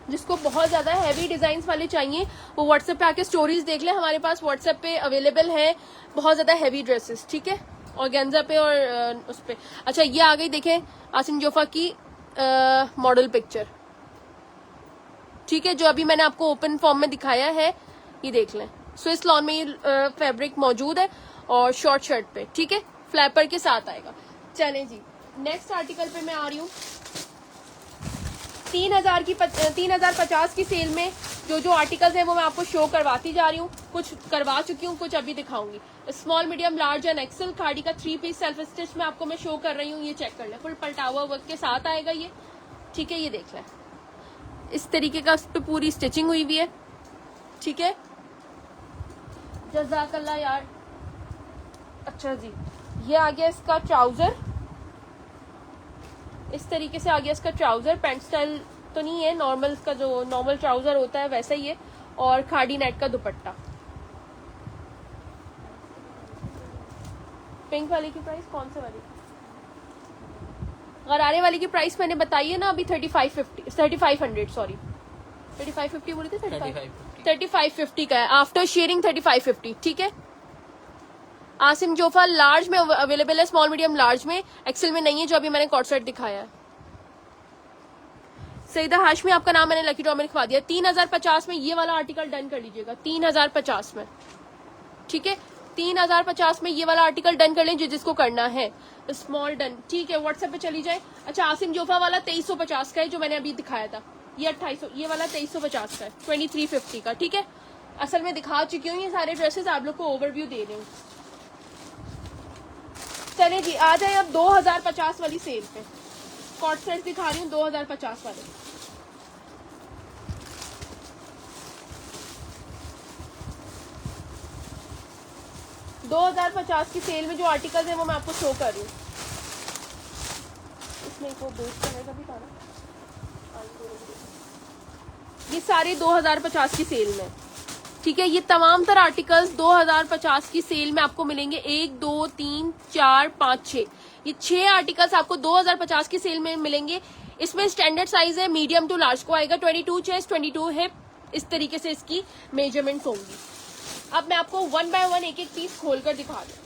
जिसको बहुत ज्यादा हैवी डिजाइन वाले चाहिए वो व्हाट्सएप पे आके स्टोरीज देख ले, हमारे पास व्हाट्सएप पे अवेलेबल है बहुत ज्यादा हैवी ड्रेसेस। ठीक है, ऑर्गेन्जा पे और उस पे। अच्छा, ये आ गई, देखें आसिम जोफा की मॉडल पिक्चर। ठीक है, जो अभी मैंने आपको ओपन फॉर्म में दिखाया है, ये देख लें। स्विस लॉन में ये फैब्रिक मौजूद है और शॉर्ट शर्ट पे। ठीक है, फ्लैपर के साथ आएगा। चलें जी, नेक्स्ट आर्टिकल पे मैं आ रही हूँ। 3050 की सेल में जो आर्टिकल्स हैं वो मैं आपको शो करवाती जा रही हूँ। कुछ करवा चुकी हूँ, कुछ अभी दिखाऊंगी। Small medium large and XL Khaadi का 3 पीस सेल्फ स्टिच में आपको मैं शो कर रही हूँ। ये चेक कर लें, फुल पलटावा वर्क के साथ आएगा ये। ठीक है, ये देख लें, इस तरीके का उस पे पूरी स्टिचिंग हुई हुई है। ठीक है, जज़ाकल्लाह यार। अच्छा जी, ये आ गया इसका ट्राउजर, इस तरीके से आ गया इसका ट्राउजर। पैंट स्टाइल तो नहीं है, नॉर्मल इसका जो नॉर्मल ट्राउजर होता है वैसा ही है। और खाड़ी नेट का दुपट्टा। पिंक वाली की प्राइस कौन से वाली? गरारे वाली की प्राइस मैंने बताई है ना अभी 3500 सॉरी 3550 बोले थे। 3550 का है आफ्टर शेयरिंग 3550। ठीक है, आसिम जोफा लार्ज में अवेलेबल है, स्मॉल मीडियम लार्ज में, एक्सेल में नहीं है जो अभी मैंने कॉट सेट दिखाया है। सईदा हाशमी आपका नाम मैंने लकी ड्रॉ में लिखवा दिया। 3050 में ये वाला आर्टिकल डन कर लीजिएगा, 3050 में। ठीक है, 3050 में ये वाला आर्टिकल डन कर लें जिसको करना है। Small done. ठीक है, व्हाट्सएप पे चली जाए। अच्छा, आसिम जोफा वाला 2350 का है जो मैंने अभी दिखाया था। ये 2800, ये वाला 2350 का है, 2350 का। ठीक है, असल में दिखा चुकी हूँ ये सारे ड्रेसेस, आप लोग को ओवरव्यू दे रही हूँ। चले जी, आ जाए अब 2050 वाली सेल पे। कॉट सेट दिखा रही हूँ 2050 वाले। दो 2050 की सेल में जो आर्टिकल्स हैं वो मैं आपको शो कर रही हूँ। इसमें एक वो बेस कलर का भी था ना, ये सारे 2050 की सेल में। ठीक है, ये तमाम तरह आर्टिकल्स 2050 की सेल में आपको मिलेंगे। 1 2 3 4 5 6, ये 6 आर्टिकल्स आपको 2050 की सेल में मिलेंगे। इसमें स्टैंडर्ड साइज है मीडियम टू लार्ज को आएगा। 22 चेस्ट 22 हिप, इस तरीके से इसकी मेजरमेंट्स होंगी। अब मैं आपको 1 बाय 1 एक एक पीस खोलकर दिखा दूं।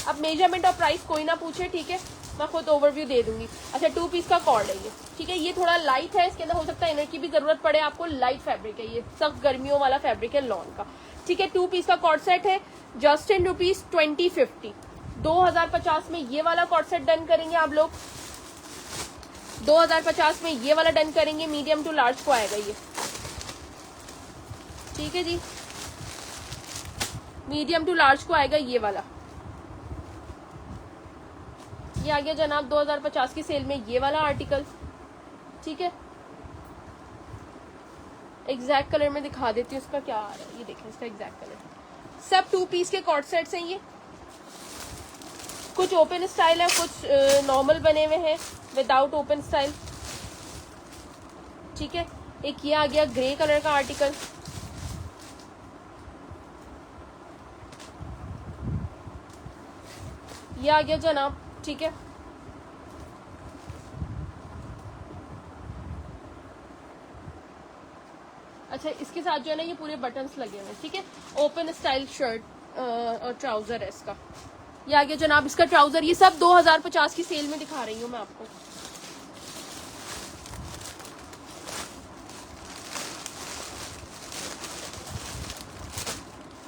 अब मेजरमेंट और प्राइस कोई ना पूछे। ठीक है, मैं खुद ओवरव्यू दे दूंगी। अच्छा 2 पीस का कॉर्ड है ये, ठीक है। ये थोड़ा लाइट है, इसके अंदर हो सकता है इनर की भी जरूरत पड़े आपको। लाइट फैब्रिक है ये, सख्त गर्मियों वाला फैब्रिक है लॉन का, ठीक है। 2 पीस का कॉर्ड सेट है, जस्ट इन रुपीज 2050, 2050 में ये वाला कॉर्ड सेट डन करेंगे आप लोग। 2050 में ये वाला डन करेंगे, मीडियम टू लार्ज को आएगा ये, ठीक है जी। मीडियम टू लार्ज को आएगा ये वाला। ये आ गया जनाब 2050 की सेल में ये वाला आर्टिकल, ठीक है। एग्जैक्ट कलर में दिखा देती हूँ इसका क्या आ रहा है, ये देखें इसका एग्जैक्ट कलर। सब 2 पीस के कॉर्ड सेट्स हैं ये, कुछ ओपन स्टाइल है, कुछ नॉर्मल बने हुए हैं विदाउट ओपन स्टाइल, ठीक है। एक ये आ गया ग्रे कलर का आर्टिकल, ये आ गया जनाब, ठीक है। अच्छा इसके साथ जो है ना ये पूरे बटन्स लगे हुए हैं, ठीक है। ओपन स्टाइल शर्ट और ट्राउजर है इसका। ये आ गया जनाब इसका ट्राउजर। ये सब 2050 की सेल में दिखा रही हूँ मैं आपको।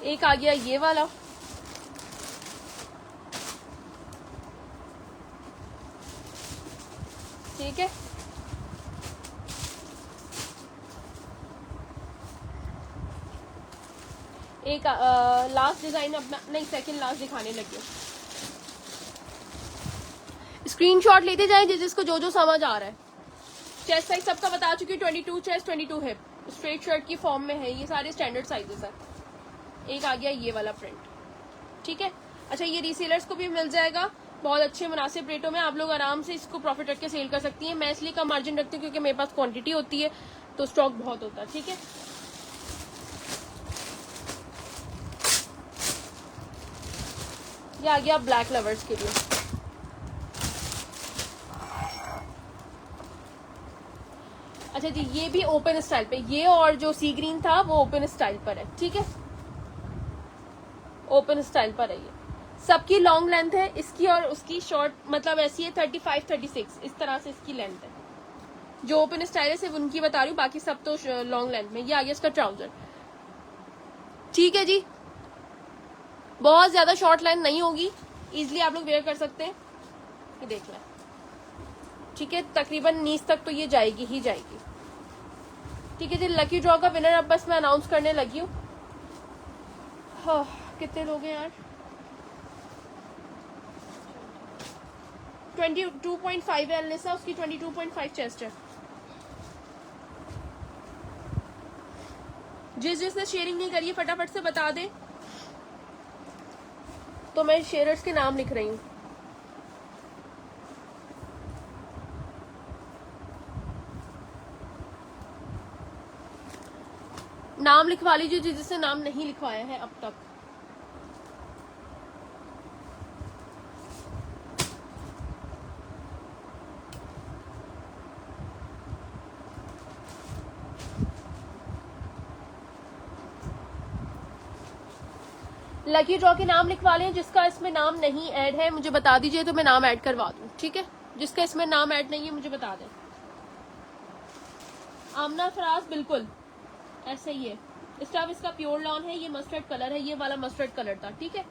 एक आ गया ये वाला, ठीक है। एक लास्ट डिजाइन अपना नहीं, सेकंड लास्ट दिखाने लगी हूँ। स्क्रीनशॉट लेते जाएं जिसको जो जो समझ आ रहा है। चेस्ट साइज सबका बता चुकी हूँ, 22 चेस्ट 22 हिप, स्ट्रेट शर्ट की फॉर्म में है, ये सारे स्टैंडर्ड साइजेस है। एक आ गया ये वाला प्रिंट, ठीक है। अच्छा ये रीसेलर्स को भी मिल जाएगा बहुत अच्छे मुनासिब रेटों में, आप लोग आराम से इसको प्रॉफिट रख के सेल कर सकती हैं। मैं इसलिए कम मार्जिन रखती हूँ क्योंकि मेरे पास क्वांटिटी होती है तो स्टॉक बहुत होता है, ठीक है। ये आ गया ब्लैक लवर्स के लिए। अच्छा जी ये भी ओपन स्टाइल पे, ये और जो सी ग्रीन था वो ओपन स्टाइल पर है, ठीक है। ओपन स्टाइल पर है ये, सबकी लॉन्ग लेंथ है, इसकी और उसकी शॉर्ट मतलब ऐसी है 35 36 इस तरह से इसकी लेंथ है। जो ओपन स्टाइल है सिर्फ उनकी बता रही हूँ, बाकी सब तो लॉन्ग लेंथ में। ये आ गया इसका ट्राउजर, ठीक है जी। बहुत ज्यादा शॉर्ट लेंथ नहीं होगी, इजिली आप लोग वेयर कर सकते हैं। ये देख लें, ठीक है। तकरीबन नीज तक तो ये जाएगी ही जाएगी, ठीक है जी। लकी ड्रॉ का विनर अब बस मैं अनाउंस करने लगी हूँ। हाँ कितने लोग हैं यार, 22.5 है अलिसा, उसकी 22.5 चेस्ट है। जिसने शेयरिंग नहीं करी है फटाफट से बता दे, तो मैं शेयरर्स के नाम लिख रही हूँ। नाम लिखवा लीजिए जिसने नाम नहीं लिखवाया है अब तक। लकी ड्रॉ के नाम लिखवा लें, जिसका इसमें नाम नहीं ऐड है मुझे बता दीजिए तो मैं नाम ऐड करवा दूं, ठीक है। जिसका इसमें नाम ऐड नहीं है मुझे बता दें। आमना फराज बिल्कुल ऐसे ही है, स्टफ इसका प्योर लॉन है, ये मस्टर्ड कलर है, ये वाला मस्टर्ड कलर था, ठीक है।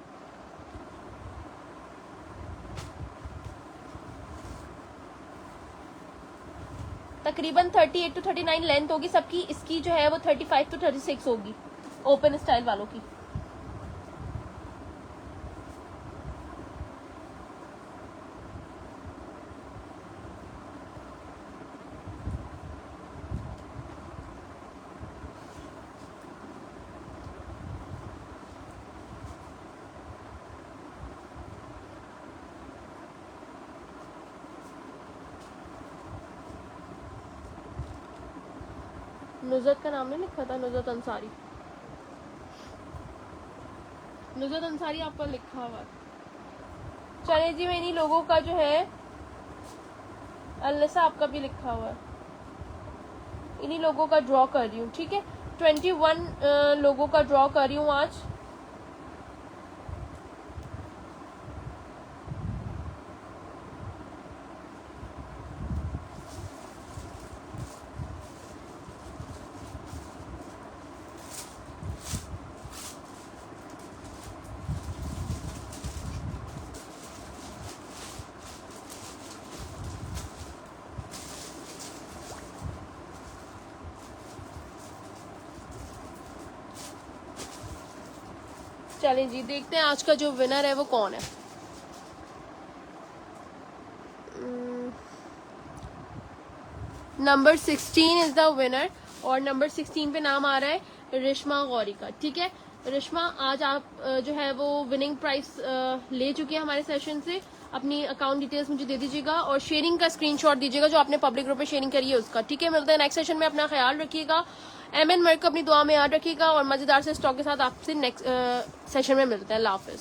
तकरीबन 38 to 39 लेंथ होगी सबकी, इसकी जो है वो 35 to 36 होगी ओपन स्टाइल वालों की। नुजरत का नाम नहीं लिखा था, नुजरत अंसारी, नुजरत अंसारी आपका लिखा हुआ। चले जी मैं इन्हीं लोगों का जो है अल्लाह आपका भी लिखा हुआ है, इन्हीं लोगों का ड्रॉ कर रही हूँ, ठीक है। 21 लोगों का ड्रॉ कर रही हूँ आज। चलें जी, देखते हैं आज का जो विनर है वो कौन है। नंबर 16 इज द विनर और नंबर 16 पे नाम आ रहा है रिश्मा गौरी का। ठीक है रिश्मा, आज आप जो है वो विनिंग प्राइस ले चुके हैं हमारे सेशन से। अपनी अकाउंट डिटेल्स मुझे दे दीजिएगा और शेयरिंग का स्क्रीनशॉट दीजिएगा जो आपने पब्लिक ग्रुप पे शेयरिंग करी है उसका। ठीक है, मिलते हैं नेक्स्ट सेशन में। अपना ख्याल रखिएगा, एमएन मर्क को अपनी दुआ में याद रखिएगा और मजेदार से स्टॉक के साथ आपसे नेक्स्ट सेशन में मिलते हैं। अल्लाह हाफिज।